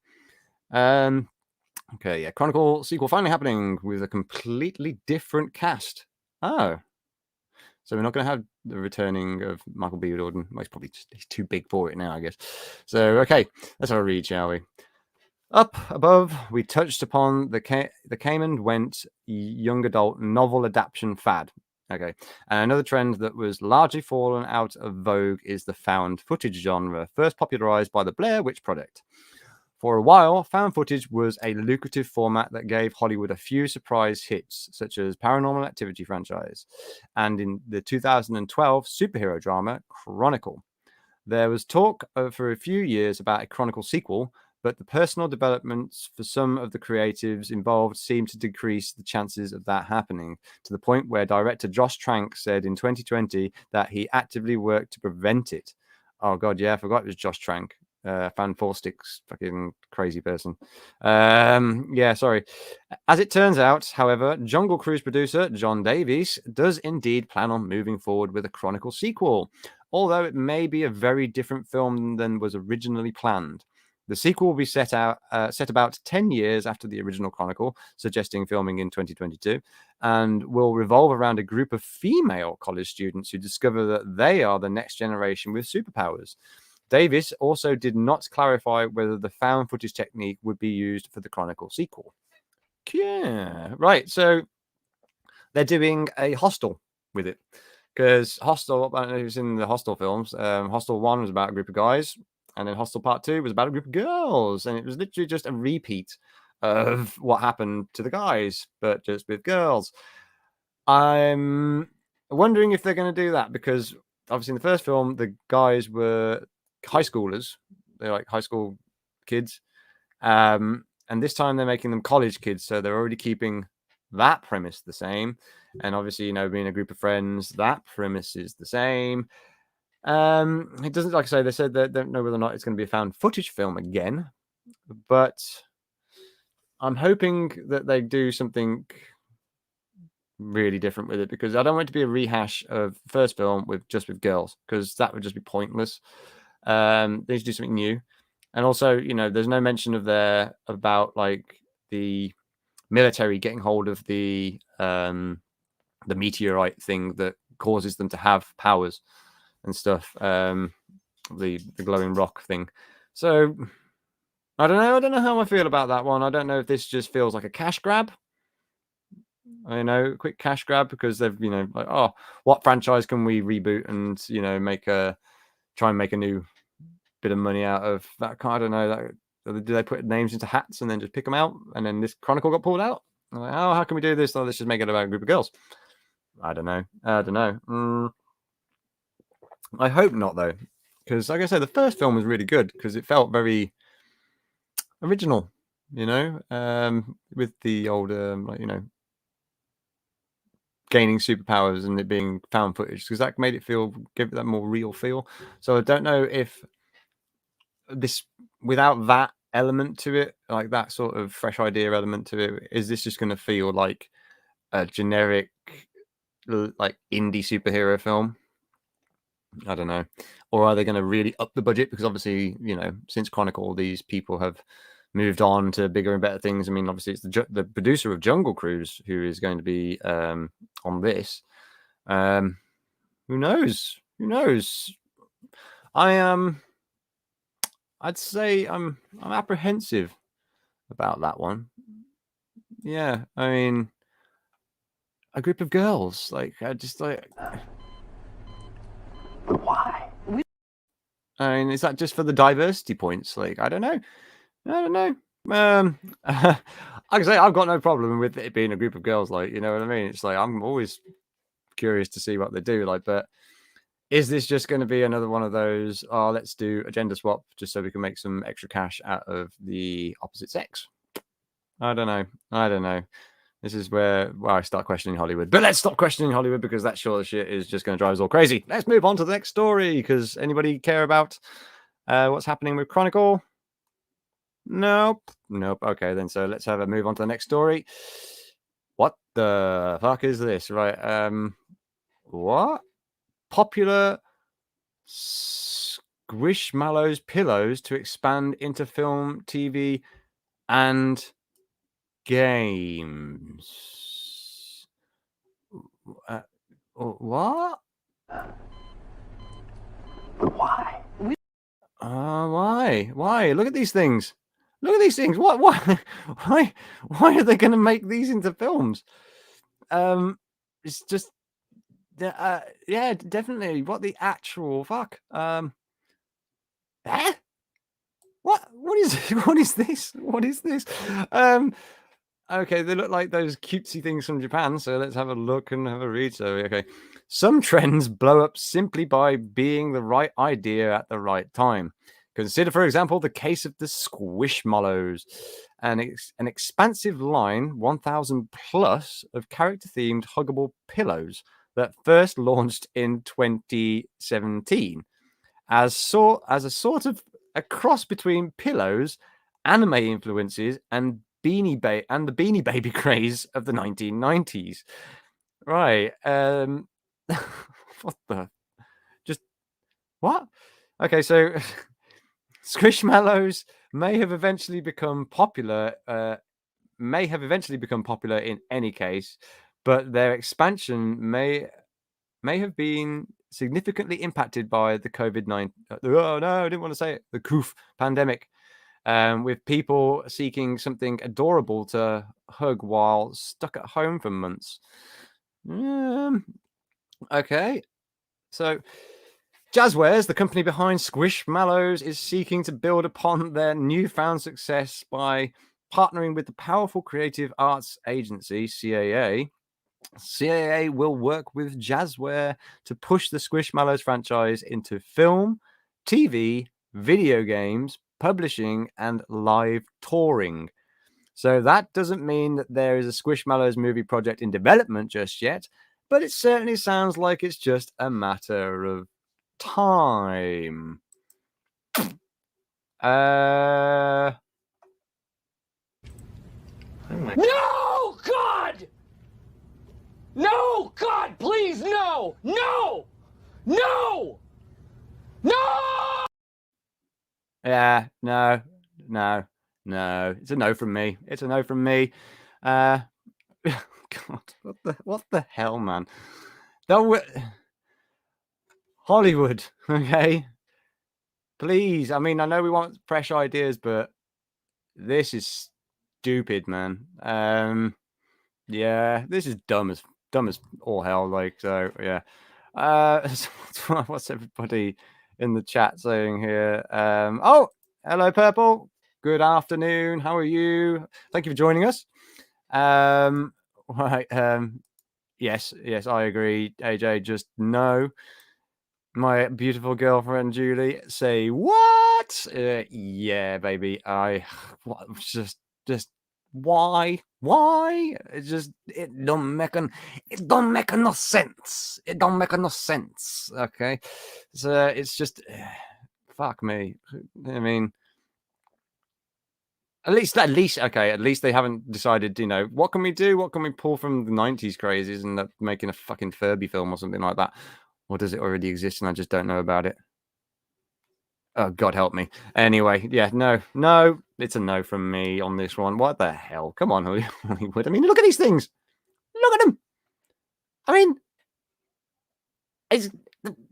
Okay, yeah, Chronicle sequel finally happening with a completely different cast. Oh. So we're not going to have the returning of Michael B. Jordan. Well, he's too big for it now, I guess. So, okay, let's have a read, shall we? Up above, we touched upon the came and went young adult novel adaptation fad. Okay, and another trend that was largely fallen out of vogue is the found footage genre, first popularized by the Blair Witch Project. For a while, found footage was a lucrative format that gave Hollywood a few surprise hits, such as Paranormal Activity franchise, and in the 2012 superhero drama Chronicle. There was talk for a few years about a Chronicle sequel, but the personal developments for some of the creatives involved seemed to decrease the chances of that happening, to the point where director Josh Trank said in 2020 that he actively worked to prevent it. Oh God, yeah, I forgot it was Josh Trank. Fan Four Sticks, fucking crazy person. Yeah, sorry. As it turns out, however, Jungle Cruise producer John Davies does indeed plan on moving forward with a Chronicle sequel, although it may be a very different film than was originally planned. The sequel will be set about 10 years after the original Chronicle, suggesting filming in 2022, and will revolve around a group of female college students who discover that they are the next generation with superpowers. Davis also did not clarify whether the found footage technique would be used for the Chronicle sequel. Yeah, right. So they're doing a Hostel with it because Hostel, I don't know who's in the Hostel films. Hostel 1 was about a group of guys, and then Hostel Part 2 was about a group of girls, and it was literally just a repeat of what happened to the guys, but just with girls. I'm wondering if they're going to do that because obviously in the first film, the guys were high schoolers. They're like high school kids. And this time they're making them college kids. So they're already keeping that premise the same. And obviously, being a group of friends, that premise is the same. It doesn't, like I say, they said they don't know whether or not it's going to be a found footage film again. But I'm hoping that they do something really different with it because I don't want it to be a rehash of the first film with girls because that would just be pointless. They need to do something new, and also there's no mention about like the military getting hold of the meteorite thing that causes them to have powers and stuff, the glowing rock thing. So I don't know how I feel about that one. I don't know if this just feels like a cash grab You know, quick cash grab because they've, you know, like, oh, what franchise can we reboot and, you know, try and make a new bit of money out of that? I don't know. Do they put names into hats and then just pick them out? And then this Chronicle got pulled out. I'm like, oh, how can we do this? Oh, let's just make it about a group of girls. I don't know. I hope not though, because like I said, the first film was really good because it felt very original, you know, with the old like, you know, gaining superpowers and it being found footage, because that made it give it that more real feel. So I don't know if this, without that element to it, like that sort of fresh idea element to it, is this just going to feel like a generic like indie superhero film? I don't know. Or are they going to really up the budget? Because obviously, you know, since Chronicle, these people have moved on to bigger and better things. I mean, obviously, it's the producer of Jungle Cruise who is going to be on this. Who knows? Who knows? I'd say I'm apprehensive about that one. Yeah, I mean, a group of girls, like, I just like. But why? I mean, is that just for the diversity points? Like, I don't know. I don't know. Like I say, I've got no problem with it being a group of girls. Like, you know what I mean? It's like I'm always curious to see what they do. Like, but is this just going to be another one of those? Oh, let's do a gender swap just so we can make some extra cash out of the opposite sex. I don't know. I don't know. This is where I start questioning Hollywood. But let's stop questioning Hollywood because that sort of shit is just going to drive us all crazy. Let's move on to the next story. Because anybody care about what's happening with Chronicle? Nope. Okay, then. So let's have a move on to the next story. What the fuck is this? Right. What? Popular Squishmallows pillows to expand into film, TV, and games. What? But why? Why? Look at these things. Look at these things. What? Why are they going to make these into films? It's just, yeah, definitely. What the actual fuck? Eh? What is what is this? What is this? Okay, they look like those cutesy things from Japan. So let's have a look and have a read. So okay, some trends blow up simply by being the right idea at the right time. Consider, for example, the case of the Squishmallows, an expansive line, 1,000 plus, of character-themed huggable pillows that first launched in 2017 as a sort of a cross between pillows, anime influences, and the Beanie Baby craze of the 1990s. Right. What the? Just what? Okay, so Squishmallows may have eventually become popular. In any case, but their expansion may have been significantly impacted by the COVID-19. Oh no, I didn't want to say it. The COOF pandemic, with people seeking something adorable to hug while stuck at home for months. Okay, so Jazzwares, the company behind Squishmallows, is seeking to build upon their newfound success by partnering with the powerful creative arts agency CAA. CAA will work with Jazzware to push the Squishmallows franchise into film, TV, video games, publishing, and live touring. So that doesn't mean that there is a Squishmallows movie project in development just yet, but it certainly sounds like it's just a matter of time. No, God! No, God, please, no! No! No! No! Yeah, no. It's a no from me. God, what the hell, man? Hollywood, okay? Please. I mean, I know we want fresh ideas, but this is stupid, man. Yeah, this is dumb as all hell. Like, so yeah. What's everybody in the chat saying here? Oh, hello, Purple. Good afternoon. How are you? Thank you for joining us. Right. Yes, I agree. AJ, just no. My beautiful girlfriend Julie, say what? Yeah, baby. What, just why? It don't make no sense. It don't make no sense. Okay, so it's just fuck me. I mean, at least okay. At least they haven't decided. What can we do? What can we pull from the '90s crazes and making a fucking Furby film or something like that? Or does it already exist and I just don't know about it? Oh, God help me. Anyway, yeah, no, it's a no from me on this one. What the hell? Come on, Hollywood. I mean, look at these things. Look at them. I mean, they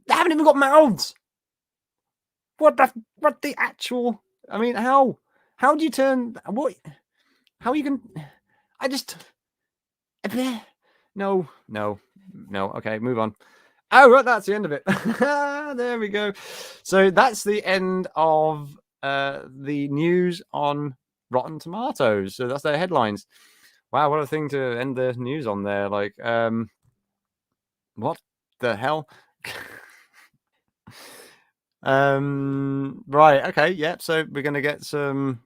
haven't even got mouths. What the actual? I mean, how do you turn what? How you can? I just no. Okay, move on. Oh, right, that's the end of it. There we go. So that's the end of the news on Rotten Tomatoes. So that's their headlines. Wow, what a thing to end the news on there. Like, what the hell? Right, okay, yep. So we're gonna get some.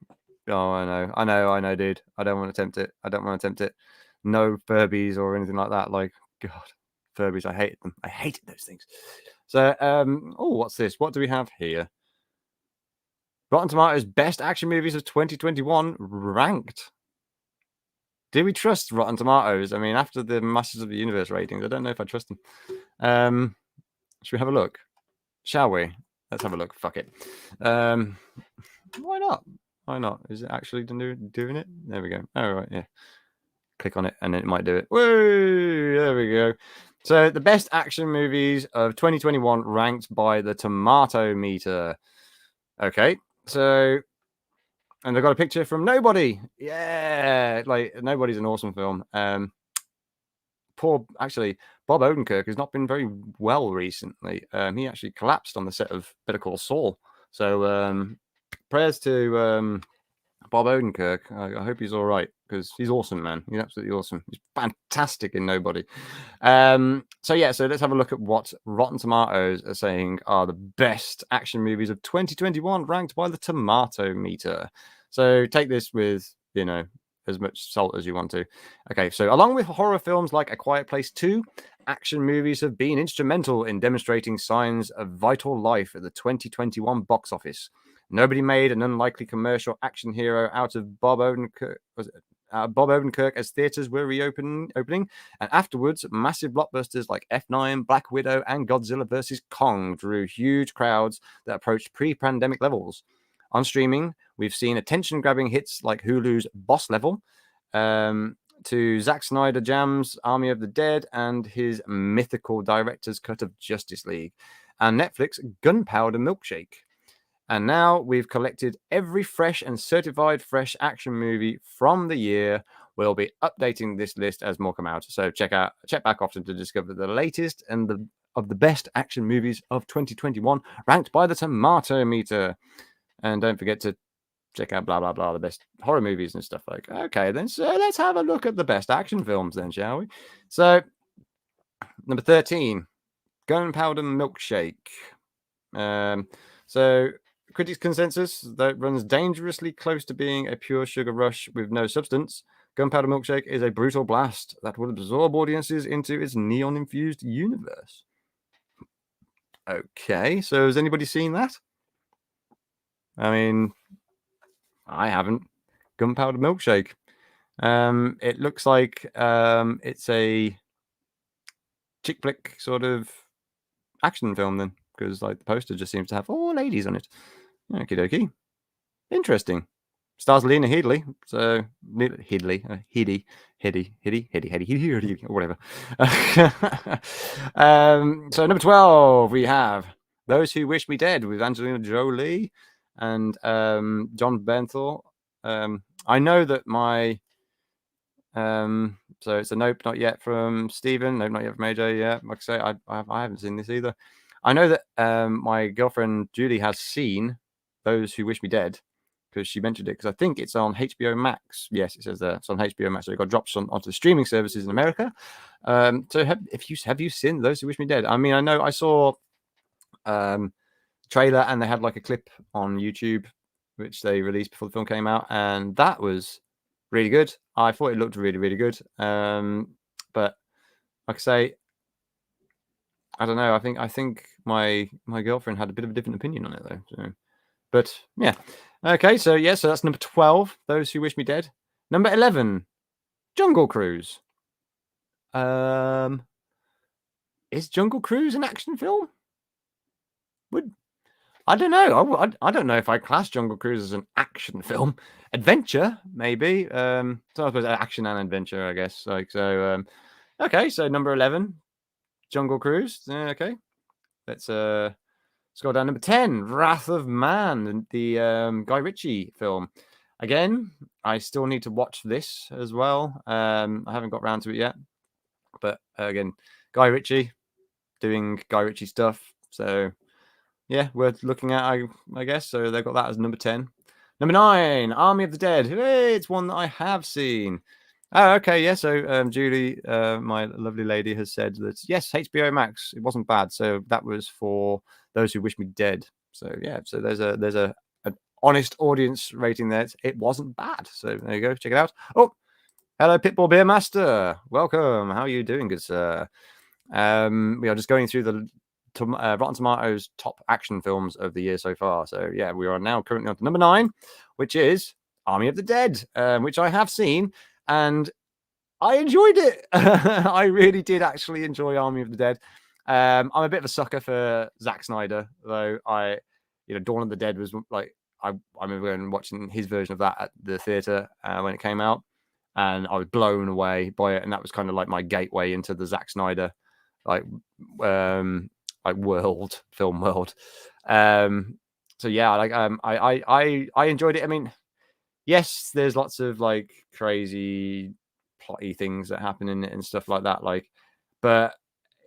Oh, I know, dude. I don't want to tempt it. No Furbies or anything like that. Like, God, Furbies, I hated them. I hated those things. So, oh, what's this? What do we have here? Rotten Tomatoes best action movies of 2021 ranked. Do we trust Rotten Tomatoes? I mean, after the Masters of the Universe ratings, I don't know if I trust them. Should we have a look? Shall we? Let's have a look. Fuck it. Why not? Why not? Is it actually doing it? There we go. Oh, right, yeah. Click on it and it might do it. Woo! There we go. So the best action movies of 2021 ranked by the Tomato Meter. Okay, so and they've got a picture from Nobody. Yeah, like Nobody's an awesome film. Actually, Bob Odenkirk has not been very well recently. He actually collapsed on the set of Better Call Saul. So prayers to Bob Odenkirk. I hope he's all right because he's awesome, man. He's absolutely awesome. He's fantastic in Nobody. So let's have a look at what Rotten Tomatoes are saying are the best action movies of 2021 ranked by the Tomato Meter. So take this with, as much salt as you want to. Okay, so along with horror films like A Quiet Place 2, action movies have been instrumental in demonstrating signs of vital life at the 2021 box office. Nobody made an unlikely commercial action hero out of Bob Odenkirk. Bob Odenkirk as theaters were opening, and afterwards, massive blockbusters like F9, Black Widow, and Godzilla vs. Kong drew huge crowds that approached pre-pandemic levels. On streaming, we've seen attention-grabbing hits like Hulu's Boss Level, to Zack Snyder Jam's Army of the Dead and his mythical director's cut of Justice League, and Netflix Gunpowder Milkshake. And now we've collected every fresh and certified fresh action movie from the year. We'll be updating this list as more come out. So check back often to discover the latest and of the best action movies of 2021, ranked by the Tomato Meter. And don't forget to check out blah blah blah, the best horror movies and stuff like. Okay, then so let's have a look at the best action films then, shall we? So number 13, Gunpowder Milkshake. So critics' consensus that runs dangerously close to being a pure sugar rush with no substance. Gunpowder Milkshake is a brutal blast that will absorb audiences into its neon-infused universe. Okay, so has anybody seen that? I mean, I haven't. Gunpowder Milkshake. It looks like it's a chick flick sort of action film then, because like the poster just seems to have all ladies on it. Okie dokie. Interesting. Stars Lena Headey. So Headey, or whatever. So number 12, we have Those Who Wish Me Dead with Angelina Jolie and John Bernthal. I know that my So it's a nope, not yet from Stephen. Nope, not yet from AJ. Yeah, like I say, I haven't seen this either. I know that my girlfriend Julie has seen Those Who Wish Me Dead because she mentioned it because I think it's on HBO Max. Yes, it says there it's on HBO Max. So it got dropped onto the streaming services in America. So have you seen Those Who Wish Me Dead? I mean, I know I saw trailer and they had like a clip on YouTube which they released before the film came out, and that was really good. I thought it looked really, really good. But like I say, I don't know. I think my girlfriend had a bit of a different opinion on it though. So, but yeah, okay. So yeah, so that's number 12. Those Who Wish Me Dead. Number 11, Jungle Cruise. Is Jungle Cruise an action film? I don't know. I don't know if I class Jungle Cruise as an action film. Adventure, maybe. So I suppose action and adventure, I guess. Like so. Okay, so number 11, Jungle Cruise. Okay, let's scroll down. Number 10, Wrath of Man, the Guy Ritchie film. Again, I still need to watch this as well. I haven't got around to it yet, but again, Guy Ritchie doing Guy Ritchie stuff. So yeah, worth looking at, I guess. So they've got that as number 10. Number 9, Army of the Dead. Hey, it's one that I have seen. Oh, okay, yeah. So Julie, my lovely lady, has said that yes, HBO Max. It wasn't bad. So that was for Those Who Wish Me Dead. So yeah, so there's an honest audience rating there. It wasn't bad. So there you go. Check it out. Oh, hello, Pitbull Beer Master. Welcome. How are you doing, good sir? We are just going through the Rotten Tomatoes top action films of the year so far. So yeah, we are now currently on to number 9, which is Army of the Dead, which I have seen and I enjoyed it. I really did actually enjoy Army of the Dead. I'm a bit of a sucker for Zack Snyder, though. Dawn of the Dead was like I remember going and watching his version of that at the theater when it came out, and I was blown away by it. And that was kind of like my gateway into the Zack Snyder film world. So yeah, I enjoyed it. I mean, yes, there's lots of like crazy plotty things that happen in it and stuff like that. Like, but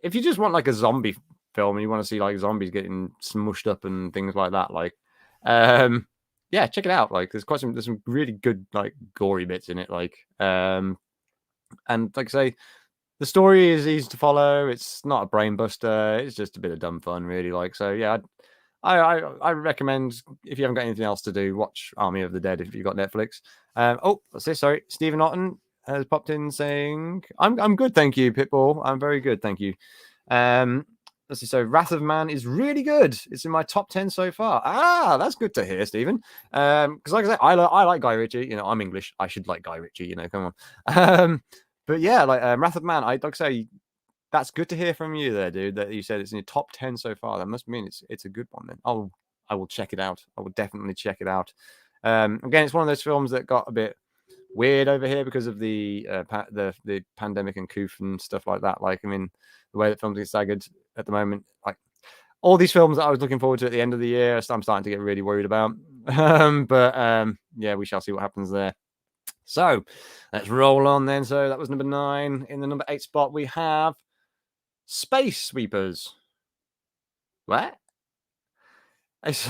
if you just want like a zombie film and you want to see like zombies getting smushed up and things like that, like, yeah, check it out. Like, there's some really good like gory bits in it. Like, and like I say, the story is easy to follow. It's not a brain buster. It's just a bit of dumb fun, really. Like, so yeah, I recommend if you haven't got anything else to do, watch Army of the Dead if you've got Netflix. What's this? Sorry, Stephen Otten has popped in saying, "I'm good, thank you, Pitbull. I'm very good, thank you." Let's see. So, Wrath of Man is really good. It's in my top 10 so far. Ah, that's good to hear, Stephen. Because like I said, I like Guy Ritchie. You know, I'm English. I should like Guy Ritchie. You know, come on. But yeah, like Wrath of Man, I'd like to say that's good to hear from you there, dude. That you said it's in your top 10 so far. That must mean it's a good one then. I will check it out. I will definitely check it out. Again, it's one of those films that got a bit weird over here because of the pandemic and coof and stuff like that. Like, I mean, the way that films get staggered at the moment, like all these films that I was looking forward to at the end of the year, I'm starting to get really worried about. Yeah, we shall see what happens there. So let's roll on then. So that was number 9. In the number 8 spot, we have Space Sweepers. What? As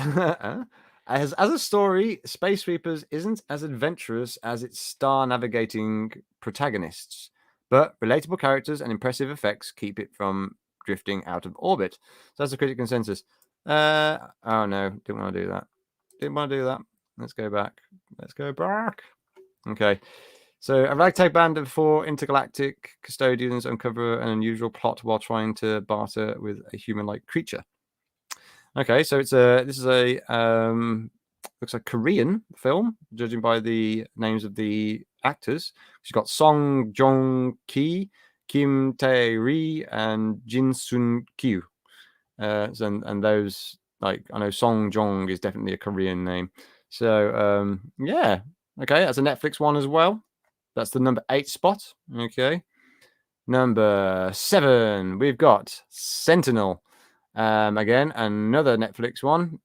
a story, Space Sweepers isn't as adventurous as its star-navigating protagonists, but relatable characters and impressive effects keep it from drifting out of orbit. So that's the critic consensus. Oh no, didn't want to do that. Didn't want to do that. Let's go back. Okay. So, a ragtag band of 4 intergalactic custodians uncover an unusual plot while trying to barter with a human-like creature. Okay, so this is a looks like Korean film, judging by the names of the actors. She's got Song Joong Ki, Kim Tae Ri, and Jin Sun Kyu. And those, like, I know Song Jong is definitely a Korean name. So yeah, okay, that's a Netflix one as well. That's the number 8 spot. Okay, number 7, we've got Sentinel. Again, another Netflix one.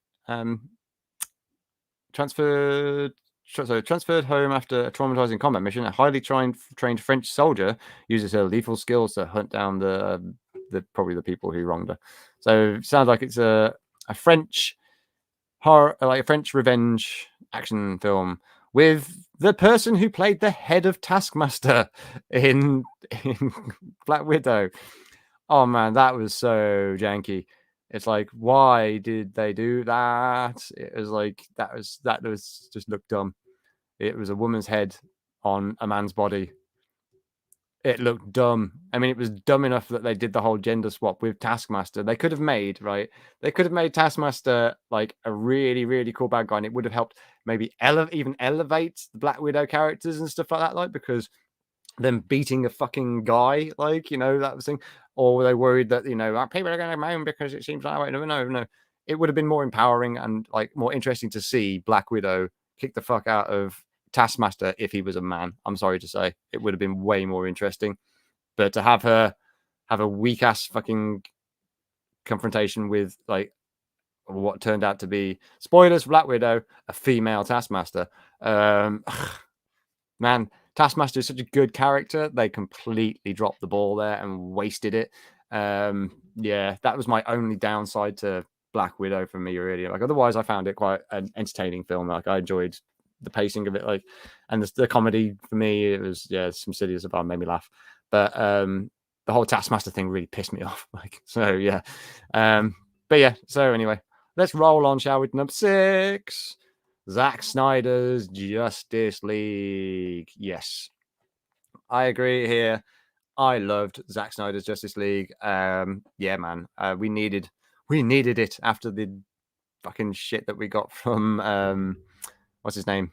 Transferred transferred home after a traumatizing combat mission, a highly trained French soldier uses her lethal skills to hunt down probably the people who wronged her. So it sounds like it's a French horror, like a French revenge action film with the person who played the head of Taskmaster in Black Widow. Oh man, that was so janky. It's like, why did they do that? It was like that was just looked dumb. It was a woman's head on a man's body. It looked dumb. I mean, it was dumb enough that they did the whole gender swap with Taskmaster. They could have made Taskmaster like a really, really cool bad guy, and it would have helped maybe even elevate the Black Widow characters and stuff like that, like, because them beating a fucking guy, like, that was thing. Or were they worried that, people are going to moan because it seems like that way? No. It would have been more empowering and like more interesting to see Black Widow kick the fuck out of Taskmaster if he was a man. I'm sorry to say, it would have been way more interesting. But to have her have a weak ass fucking confrontation with like what turned out to be, spoilers for Black Widow, a female Taskmaster. Man, Taskmaster is such a good character. They completely dropped the ball there and wasted it. Yeah, that was my only downside to Black Widow for me, really. Like, otherwise, I found it quite an entertaining film. Like, I enjoyed the pacing of it, like, and the comedy for me, it was some silly as about, made me laugh. But the whole Taskmaster thing really pissed me off. Like, so yeah. But yeah. So anyway, let's roll on, shall we? To number 6. Zack Snyder's Justice League. Yes, I agree here. I loved Zack Snyder's Justice League. Yeah, man, we needed it after the fucking shit that we got from what's his name,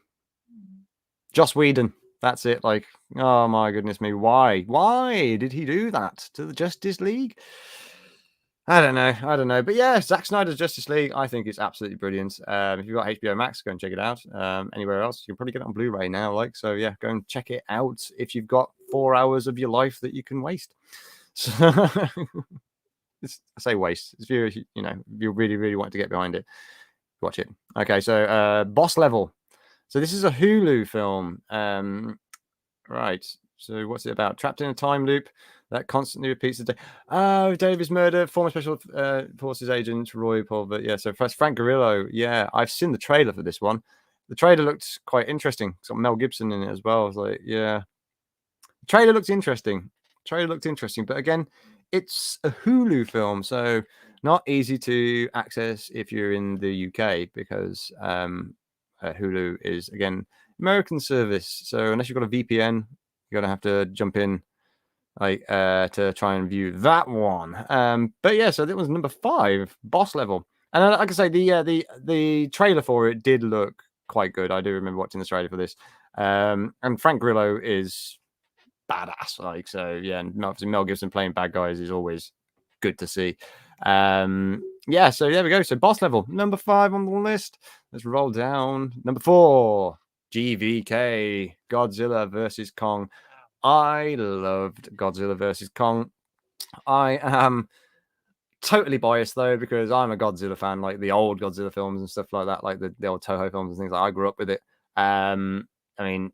Joss Whedon. That's it. Like, oh my goodness me, why did he do that to the Justice League? I don't know. But yeah, Zack Snyder's Justice League, I think it's absolutely brilliant. If you've got HBO Max, go and check it out. Anywhere else, you can probably get it on Blu-ray now. Like, so yeah, go and check it out if you've got 4 hours of your life that you can waste. So, I say waste. If you really, really want to get behind it, watch it. Okay, so Boss Level. So this is a Hulu film. Right. So what's it about? Trapped in a time loop that constantly repeats the day. Oh, Davis murder, former special forces agent Roy Paul. But yeah, so first Frank Grillo. Yeah, I've seen the trailer for this one. The trailer looked quite interesting. It's got Mel Gibson in it as well. I was like, yeah. The trailer looked interesting. But again, it's a Hulu film, so not easy to access if you're in the UK because Hulu is, again, American service. So unless you've got a VPN, you're gonna have to jump in like to try and view that one. But yeah, so that was number 5, Boss Level. And like I say, the trailer for it did look quite good. I do remember watching the trailer for this. And Frank Grillo is badass. Like, so yeah, and obviously Mel Gibson playing bad guys is always good to see. Yeah, so there we go. So Boss Level, number 5 on the list. Let's roll down. Number 4, GVK, Godzilla versus Kong. I loved Godzilla versus Kong. I am totally biased though because I'm a Godzilla fan, like the old Godzilla films and stuff like that, like the old Toho films and things. Like, I grew up with it. I mean,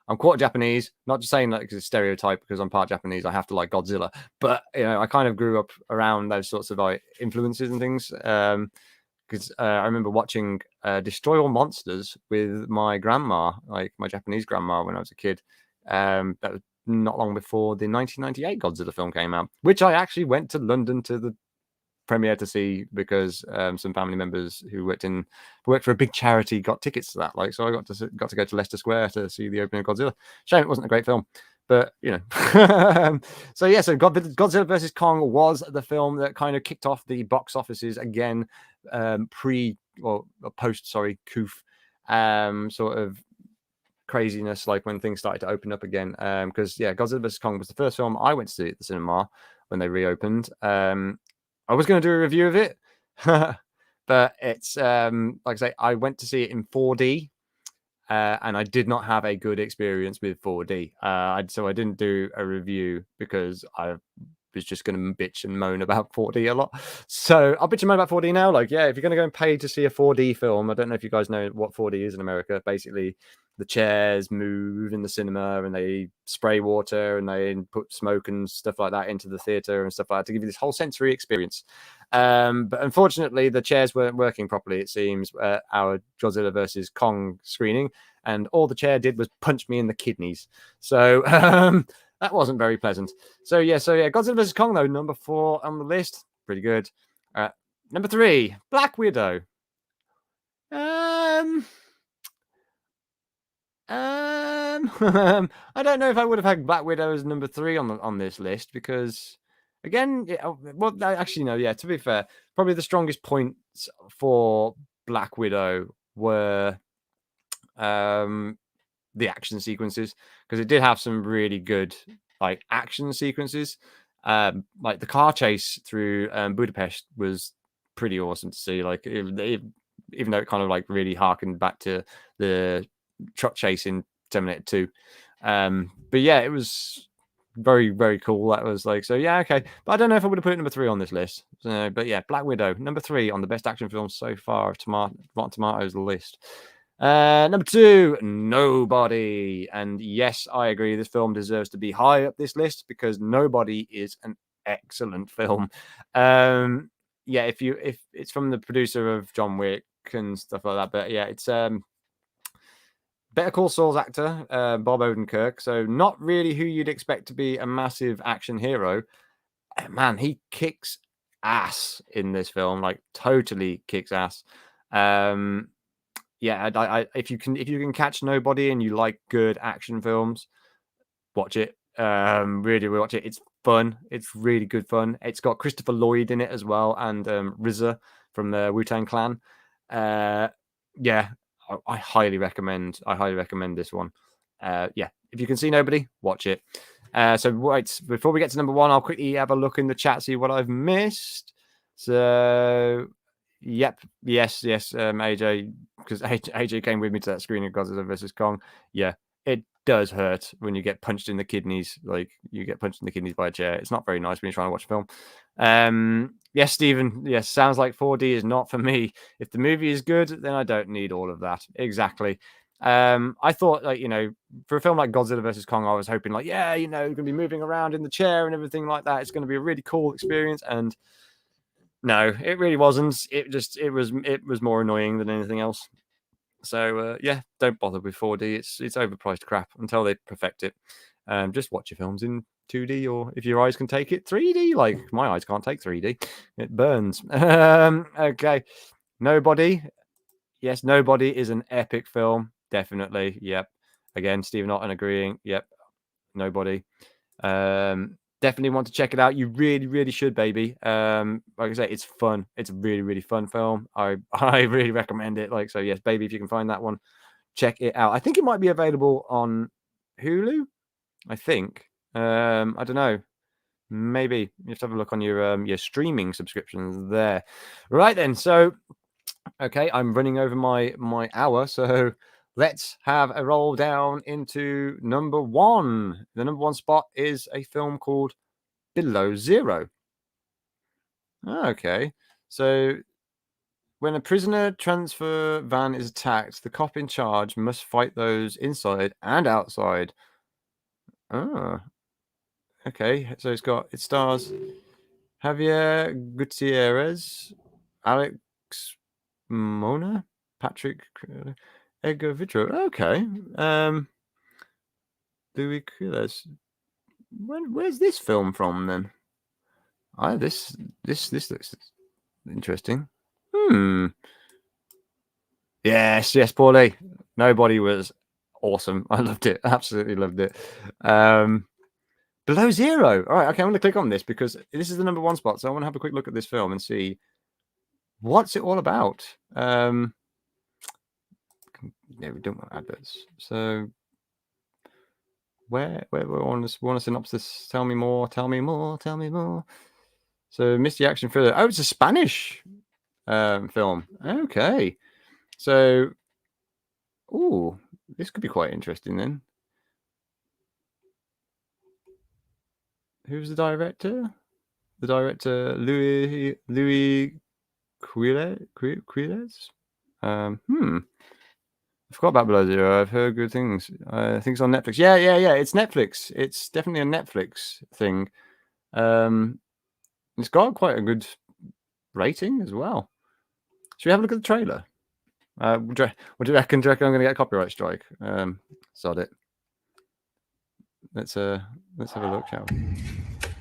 I'm quarter Japanese, not just saying that because it's stereotype because I'm part Japanese, I have to like Godzilla. But I kind of grew up around those sorts of like influences and things. Because I remember watching Destroy All Monsters with my grandma, like my Japanese grandma, when I was a kid. That was not long before the 1998 Godzilla film came out, which I actually went to London to the premiere to see because some family members who worked for a big charity got tickets to that. Like, so I got to go to Leicester Square to see the opening of Godzilla. Shame it wasn't a great film, but so yeah, so Godzilla versus Kong was the film that kind of kicked off the box offices again, post Coof sort of craziness, like when things started to open up again. Because yeah, Godzilla vs Kong was the first film I went to see at the cinema when they reopened. I was going to do a review of it, but it's like I say, I went to see it in 4D, and I did not have a good experience with 4D. So I didn't do a review because was just going to bitch and moan about 4D a lot. So I'll bitch and moan about 4D now. Like, yeah, if you're going to go and pay to see a 4D film, I don't know if you guys know what 4D is in America. Basically, the chairs move in the cinema and they spray water and they put smoke and stuff like that into the theater and stuff like that to give you this whole sensory experience. But unfortunately, the chairs weren't working properly, it seems, our Godzilla versus Kong screening. And all the chair did was punch me in the kidneys. So that wasn't very pleasant. So yeah, Godzilla vs. Kong, though, number 4 on the list. Pretty good. Number 3, Black Widow. I don't know if I would have had Black Widow as number 3 on this list because, again, actually, no, yeah, to be fair, probably the strongest points for Black Widow were the action sequences, because it did have some really good like action sequences. Like the car chase through Budapest was pretty awesome to see. Like even though it kind of like really harkened back to the truck chase in Terminator 2. But yeah, it was very, very cool. That was like, so yeah, okay. But I don't know if I would have put it number 3 on this list. So, but yeah, Black Widow, number 3 on the best action films so far of Rotten Tomatoes list. Number 2, Nobody. And yes, I agree, this film deserves to be high up this list because Nobody is an excellent film. Yeah, if it's from the producer of John Wick and stuff like that, but yeah, it's Better Call Saul's actor, Bob Odenkirk. So not really who you'd expect to be a massive action hero. Man, he kicks ass in this film, like totally kicks ass. Yeah, if you can catch Nobody and you like good action films, watch it. Really watch it. It's fun. It's really good fun. It's got Christopher Lloyd in it as well, and RZA from the Wu-Tang Clan. Yeah, I highly recommend. This one. Yeah, if you can see Nobody, watch it. So wait, before we get to number 1, I'll quickly have a look in the chat, see what I've missed. So, yep, yes, AJ, because AJ came with me to that screening of Godzilla vs. Kong. Yeah, it does hurt when you get punched in the kidneys. Like you get punched in the kidneys by a chair. It's not very nice when you're trying to watch a film. Yes, Stephen. Yes, sounds like 4D is not for me. If the movie is good, then I don't need all of that. Exactly. I thought, like, for a film like Godzilla vs. Kong, I was hoping, like, yeah, you're going to be moving around in the chair and everything like that. It's going to be a really cool experience. And no, it really wasn't. It was more annoying than anything else. So yeah, don't bother with 4D. It's overpriced crap until they perfect it. Just watch your films in 2D, or if your eyes can take it, 3D. Like my eyes can't take 3D; it burns. Okay, Nobody. Yes, Nobody is an epic film. Definitely. Yep. Again, Stephen Otten agreeing. Yep. Nobody. Definitely want to check it out. You really, really should, baby. Like I say, it's fun. It's a really, really fun film. I really recommend it. Like, so yes, baby, if you can find that one, check it out. I think it might be available on Hulu. I think. I don't know. Maybe you have to have a look on your streaming subscriptions there. Right then. So, okay, I'm running over my hour. So let's have a roll down into number 1. The number 1 spot is a film called Below Zero. Okay. So when a prisoner transfer van is attacked, the cop in charge must fight those inside and outside. Oh. Okay. So it stars Javier Gutierrez, Alex Mona, Patrick Edgar Vitro. Okay. Louis Quiles. Where's this film from then? This looks interesting. Yes, Paulie. Nobody was awesome. I loved it. Absolutely loved it. Below Zero. All right, okay, I'm going to click on this because this is the number 1 spot. So I want to have a quick look at this film and see what's it all about. No, we don't want adverts. So where want a synopsis? Tell me more. So Misty Action Thriller. Oh, it's a Spanish film. Okay. So, this could be quite interesting then. Who's the director? the director Louis Quiles. I forgot about Below Zero. I've heard good things. I think it's on Netflix. Yeah. It's Netflix. It's definitely a Netflix thing. It's got quite a good rating as well. Should we have a look at the trailer? What do you reckon? Do you reckon I'm going to get a copyright strike? Sod it. Let's have a look, shall we?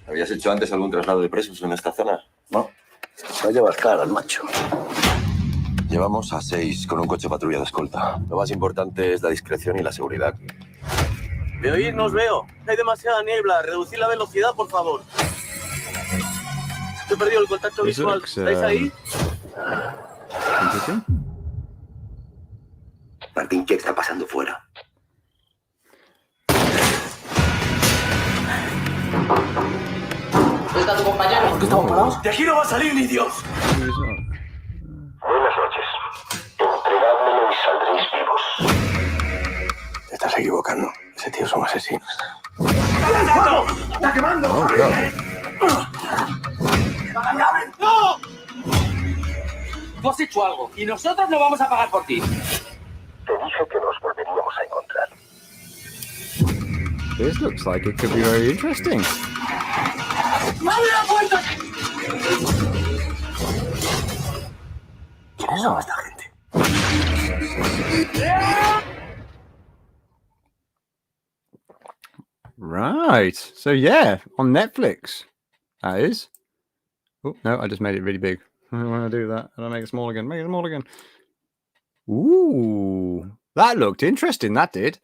¿Habías hecho antes algún traslado de presos en esta zona? No. No llevas caras, macho. Llevamos a 6 con un coche patrulla de escolta. Lo más importante es la discreción y la seguridad. ¿Me oís? No os veo. Hay demasiada niebla. Reducid la velocidad, por favor. He perdido el contacto visual. ¿Estáis ahí? Interesting. Martín, ¿qué está pasando fuera? ¿Está tu compañero? ¿Por qué estamos parados? ¡De aquí no va a salir ni Dios! Buenas noches. Entregádmelo y saldréis vivos. Te estás equivocando. Ese tío es un asesino. ¡Está quemando! Oh, God. ¡No! Tú has hecho algo y nosotros lo vamos a pagar por ti. Te dije que nos volveríamos a encontrar. This looks like it could be very interesting. ¡Abre la puerta! ¿Quiénes son esta gente? Right. So yeah, on Netflix. That is. Oh no, I just made it really big. I don't want to do that. And I make it small again. Make it small again. Ooh, that looked interesting. That did.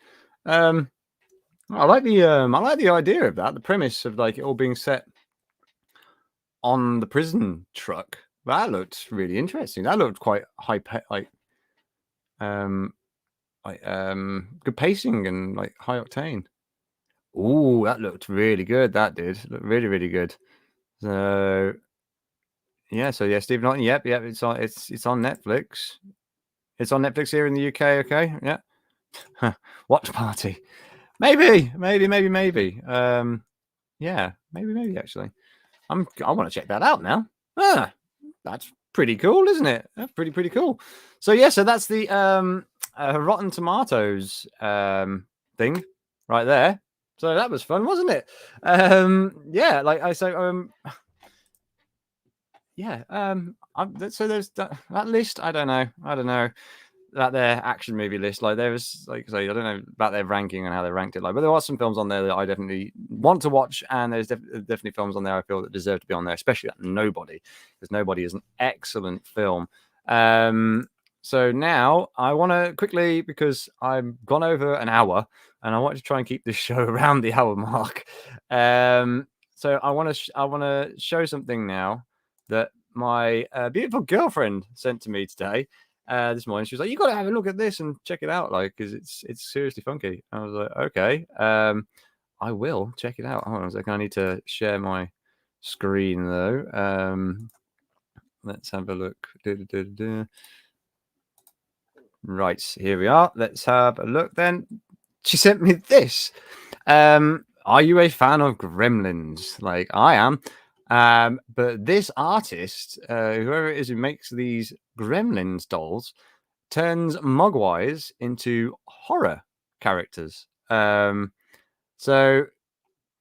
I like the idea of that. The premise of like it all being set on the prison truck. That looked really interesting. That looked quite good pacing and like high octane. Ooh, that looked really good. That did look really, really good. So yeah, Steve Norton. Yep. It's on Netflix. It's on Netflix here in the UK. Okay, yeah. Watch party. Maybe. Yeah, maybe actually. I want to check that out now. That's pretty cool, isn't it? That's pretty cool. So yeah, so that's the Rotten Tomatoes thing right there. So that was fun, wasn't it? Yeah, like I say, yeah. So there's that list. I don't know that their action movie list. Like there was, like I say, I don't know about their ranking and how they ranked it. Like, but there are some films on there that I definitely want to watch, and there's definitely films on there I feel that deserve to be on there, especially that Nobody, because Nobody is an excellent film. So now I want to quickly, because I've gone over an hour, and I want to try and keep this show around the hour mark. So I want to show something now that my beautiful girlfriend sent to me today. This morning, she was like, "You got to have a look at this and check it out, like, because it's seriously funky." I was like, "Okay, I will check it out." Hold on a second, I need to share my screen though. Let's have a look. Right, here we are. Let's have a look. Then she sent me this. Are you a fan of Gremlins? Like I am. But this artist, whoever it is who makes these Gremlins dolls, turns Mogwais into horror characters. So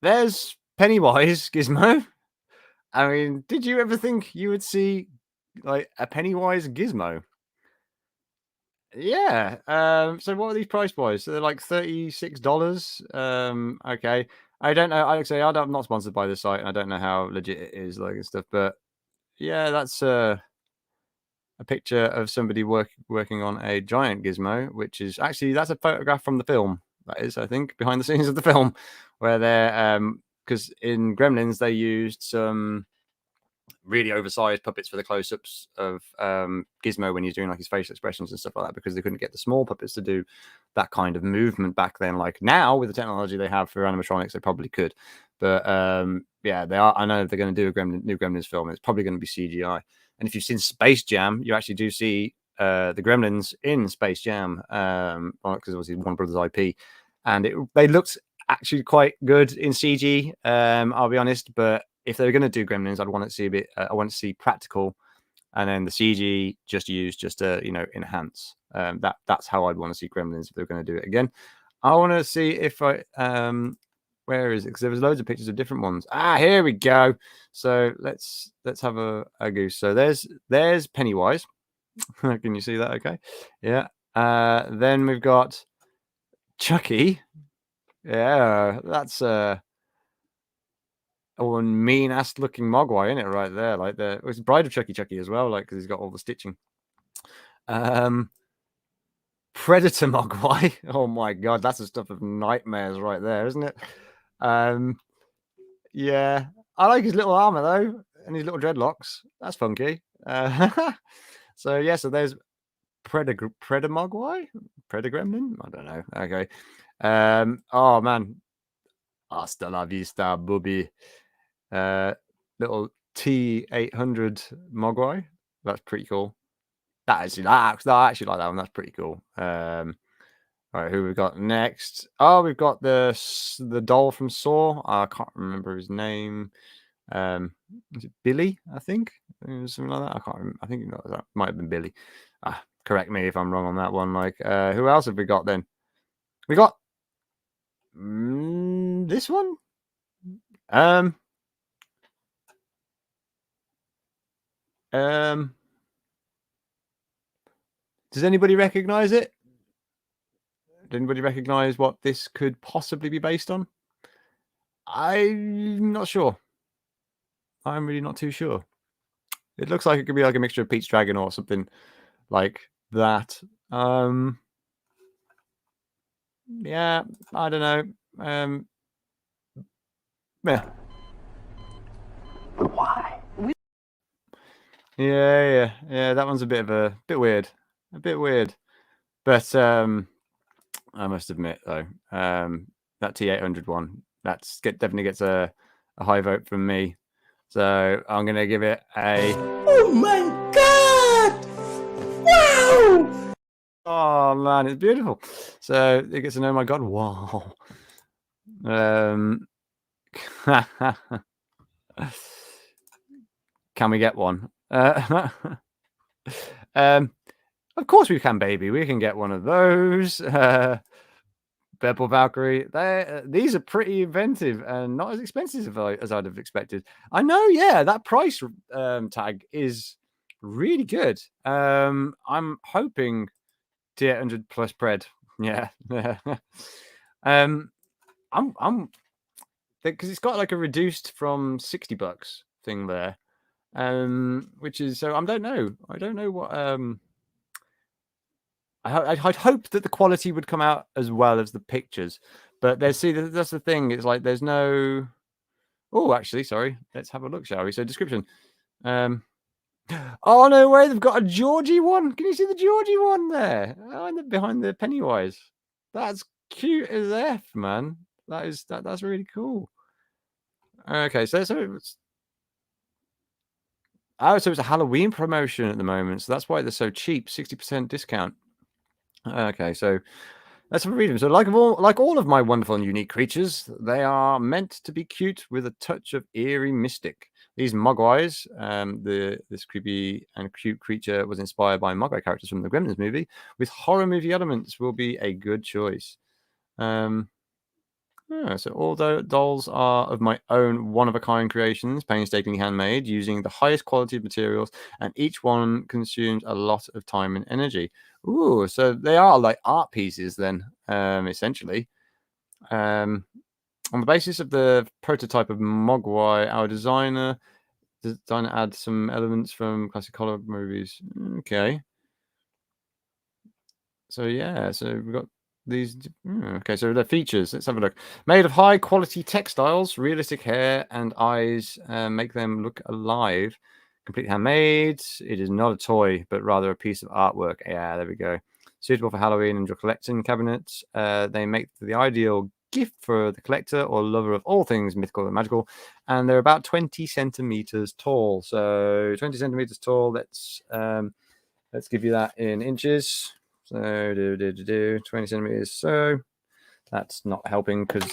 there's Pennywise Gizmo. I mean, did you ever think you would see like a Pennywise Gizmo? Yeah. So what are these price wise? So they're like $36. Okay. I don't know. I'm not sponsored by this site, and I don't know how legit it is, like and stuff. But yeah, that's a picture of somebody working on a giant gizmo, which is actually that's a photograph from the film. That is, I think, behind the scenes of the film, where they're because in Gremlins they used some really oversized puppets for the close-ups of Gizmo when he's doing like his facial expressions and stuff like that, because they couldn't get the small puppets to do that kind of movement back then. Like now, with the technology they have for animatronics, they probably could. But yeah, they are. I know they're going to do a new Gremlins film. It's probably going to be CGI. And if you've seen Space Jam, you actually do see the Gremlins in Space Jam, because obviously Warner Brothers IP, and they looked actually quite good in CG. I'll be honest, but if they're going to do Gremlins, I'd want to see a bit. I want to see practical, and then the CG just used just to enhance. That's how I'd want to see Gremlins if they're going to do it again. I want to see if I where is it? Because there was loads of pictures of different ones. Here we go. So let's have a goose. So there's Pennywise. Can you see that? Okay, yeah. Then we've got Chucky. Yeah, that's one mean ass looking Mogwai, isn't it? Right there, like it's Bride of Chucky as well, like because he's got all the stitching. Predator Mogwai. Oh my god, that's the stuff of nightmares right there, isn't it? Yeah, I like his little armor though, and his little dreadlocks. That's funky. So yeah, so there's Predator Mogwai, Predator Gremlin. I don't know. Okay. Oh man, hasta la vista, booby. Little T800 Mogwai. That's pretty cool. I actually like that one. That's pretty cool. All right, who we've got next? Oh, we've got the doll from Saw. I can't remember his name. Is it Billy? I think something like that. I can't remember. I think that might have been Billy. Correct me if I'm wrong on that one. Like, who else have we got then? We got this one. Does anybody recognize it? Did anybody recognize what this could possibly be based on? I'm not sure. I'm really not too sure. It looks like it could be like a mixture of Pete's Dragon or something like that. Yeah, I don't know. Yeah. Why? Yeah. That one's a bit weird, But I must admit though, that T800 one, definitely gets a high vote from me. So I'm gonna give it a. Oh my god! Wow! Oh man, it's beautiful. So it gets an oh my god, wow. Can we get one? Of course we can, baby. We can get one of those. Purple Valkyrie. These are pretty inventive and not as expensive as I'd have expected. I know, yeah, that price tag is really good. I'm hoping T800 plus pred. Yeah. I'm because it's got like a reduced from $60 thing there. Which is so I don't know what I'd hope that the quality would come out as well as the pictures, but that's the thing. It's like there's no. Oh, actually, sorry. Let's have a look, shall we? So description. Oh no way! They've got a Georgie one. Can you see the Georgie one there? Behind the Pennywise. That's cute as F, man. That's really cool. Okay, so it's a Halloween promotion at the moment, so that's why they're so cheap. 60% discount. Okay, so let's have a read them. So, like all of my wonderful and unique creatures, they are meant to be cute with a touch of eerie mystic. These Mogwais, this creepy and cute creature was inspired by Mogwai characters from the Gremlins movie, with horror movie elements will be a good choice. So all the dolls are of my own one-of-a-kind creations, painstakingly handmade, using the highest quality of materials, and each one consumes a lot of time and energy. Ooh, so they are like art pieces then, essentially. On the basis of the prototype of Mogwai, our designer adds some elements from classic horror movies. Okay. So yeah, so we've got these. Okay, so the features. Let's have a look. Made of high quality textiles, realistic hair and eyes make them look alive. Completely handmade. It is not a toy, but rather a piece of artwork. Yeah, there we go. Suitable for Halloween and your collecting cabinets. They make the ideal gift for the collector or lover of all things mythical and magical. And they're about 20 centimeters tall. So 20 centimeters tall. Let's give you that in inches. So 20 centimeters. So that's not helping because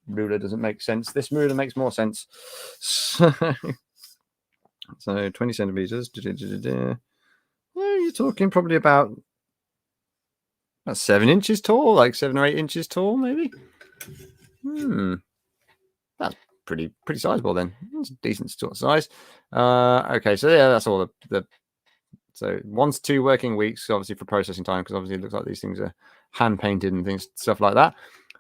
ruler doesn't make sense. This ruler makes more sense. So 20 centimeters. Well, you're talking probably about 7 inches tall, like 7 or 8 inches tall, maybe. That's pretty sizable then. That's a decent sort of size. Okay, so yeah, that's all the so 1 to 2 working weeks, obviously for processing time, because obviously it looks like these things are hand painted and things, stuff like that.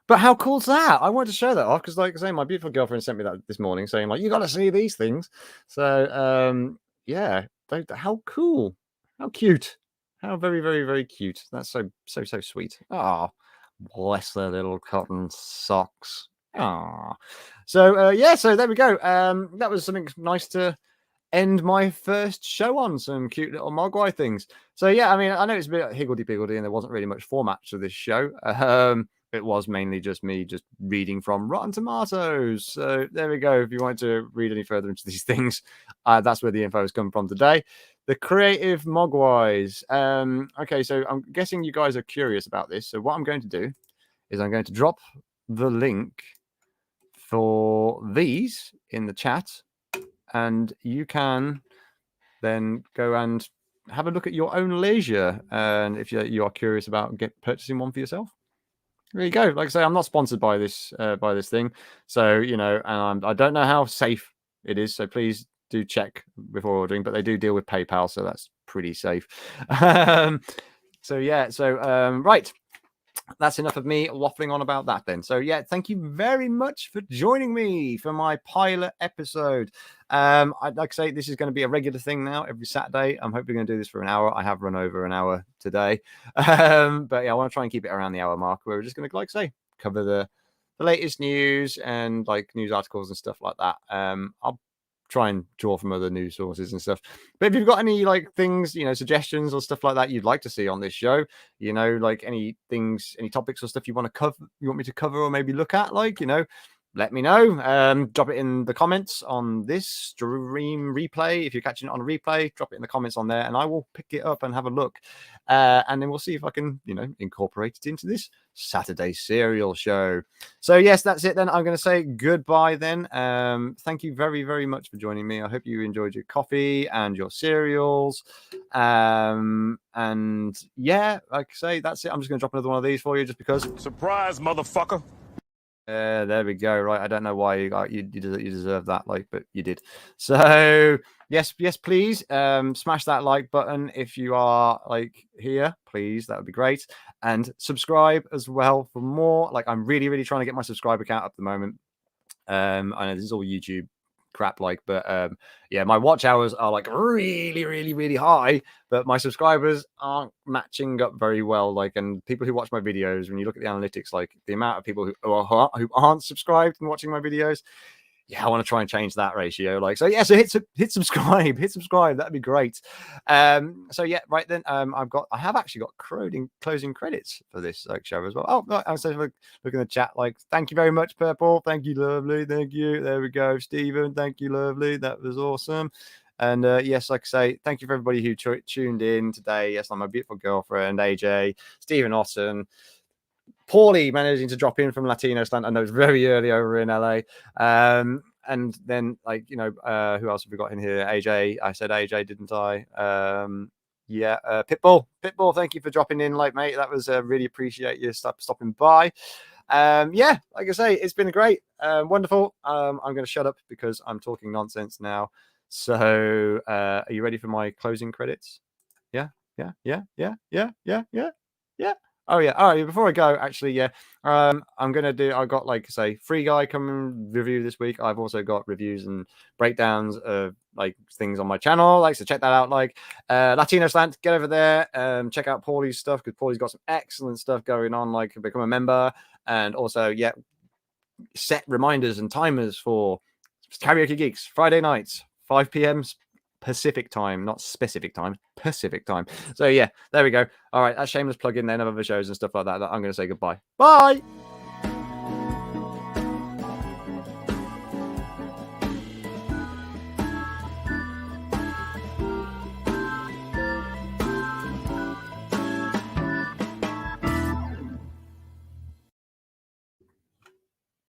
But how cool's that? I wanted to show that off because, like I say, my beautiful girlfriend sent me that this morning, saying like, "You got to see these things." So yeah, how cool, how cute, how very, very, very cute. That's so sweet. Oh, bless their little cotton socks. Ah, so yeah, so there we go. That was something nice to end my first show on, some cute little Mogwai things. So yeah, I mean, I know it's a bit higgledy-piggledy and there wasn't really much format to this show. It was mainly just me just reading from Rotten Tomatoes. So there we go. If you want to read any further into these things, that's where the info has come from today. The creative Mogwais. Okay, so I'm guessing you guys are curious about this. So what I'm going to do is I'm going to drop the link for these in the chat, and you can then go and have a look at your own leisure. And if you are curious about purchasing one for yourself, there you go. Like I say, I'm not sponsored by this thing, so you know, and I don't know how safe it is. So please do check before ordering. But they do deal with PayPal, so that's pretty safe. So yeah, so right. That's enough of me waffling on about that then. So yeah, thank you very much for joining me for my pilot episode. I'd like to say this is going to be a regular thing now every Saturday. I'm hopefully going to do this for an hour. I have run over an hour today. But yeah, I want to try and keep it around the hour mark. We're just going to, like I say, cover the latest news and like news articles and stuff like that. I'll try and draw from other news sources and stuff. But if you've got any like things, you know, suggestions or stuff like that you'd like to see on this show, you know, like any things, any topics or stuff you want to cover, you want me to cover or maybe look at, like, you know, let me know. Drop it in the comments on this stream replay. If you're catching it on a replay, drop it in the comments on there and I will pick it up and have a look. And then we'll see if I can, you know, incorporate it into this Saturday serial show. So yes, that's it then. I'm going to say goodbye then. Thank you very, very much for joining me. I hope you enjoyed your coffee and your cereals. And yeah, like I say, that's it. I'm just going to drop another one of these for you just because. Surprise, motherfucker. There we go. Right, I don't know why you deserve that, like, but you did. So yes, please smash that like button if you are like here, please. That would be great, and subscribe as well for more. Like, I'm really trying to get my subscriber count up at the moment. I know this is all YouTube crap, like, but yeah, my watch hours are like really high, but my subscribers aren't matching up very well, like, and people who watch my videos, when you look at the analytics, like the amount of people who aren't subscribed and watching my videos, yeah, I want to try and change that ratio. Like, so yeah, so hit subscribe, that'd be great. So yeah, right then, I have actually got closing credits for this like show as well. Oh, no, I'm saying, look in the chat, like, thank you very much, Purple, thank you, lovely, thank you, there we go, Stephen, thank you, lovely, that was awesome. And yes, like I say, thank you for everybody who tuned in today. Yes, I'm my beautiful girlfriend, AJ, Stephen Otten, Paulie managing to drop in from Latino Slant. I know it's very early over in LA. And then, like, you know, who else have we got in here? AJ. I said AJ, didn't I? Yeah, Pitbull, thank you for dropping in, like, mate. That was really appreciate you stopping by. Yeah, like I say, it's been great, wonderful. I'm going to shut up because I'm talking nonsense now. So, are you ready for my closing credits? Yeah. Oh yeah. All right. Before I go, actually, yeah, I'm gonna do. I got, like, say, Free Guy coming review this week. I've also got reviews and breakdowns of like things on my channel. Like, so check that out. Like, Latino Slant, get over there. Check out Paulie's stuff because Paulie's got some excellent stuff going on. Like, become a member, and also, yeah, set reminders and timers for Karaoke Geeks Friday nights, 5 p.m. Pacific time, not specific time, Pacific time. So yeah, there we go. All right, that's shameless plug in then of other shows and stuff like that. I'm going to say goodbye. Bye.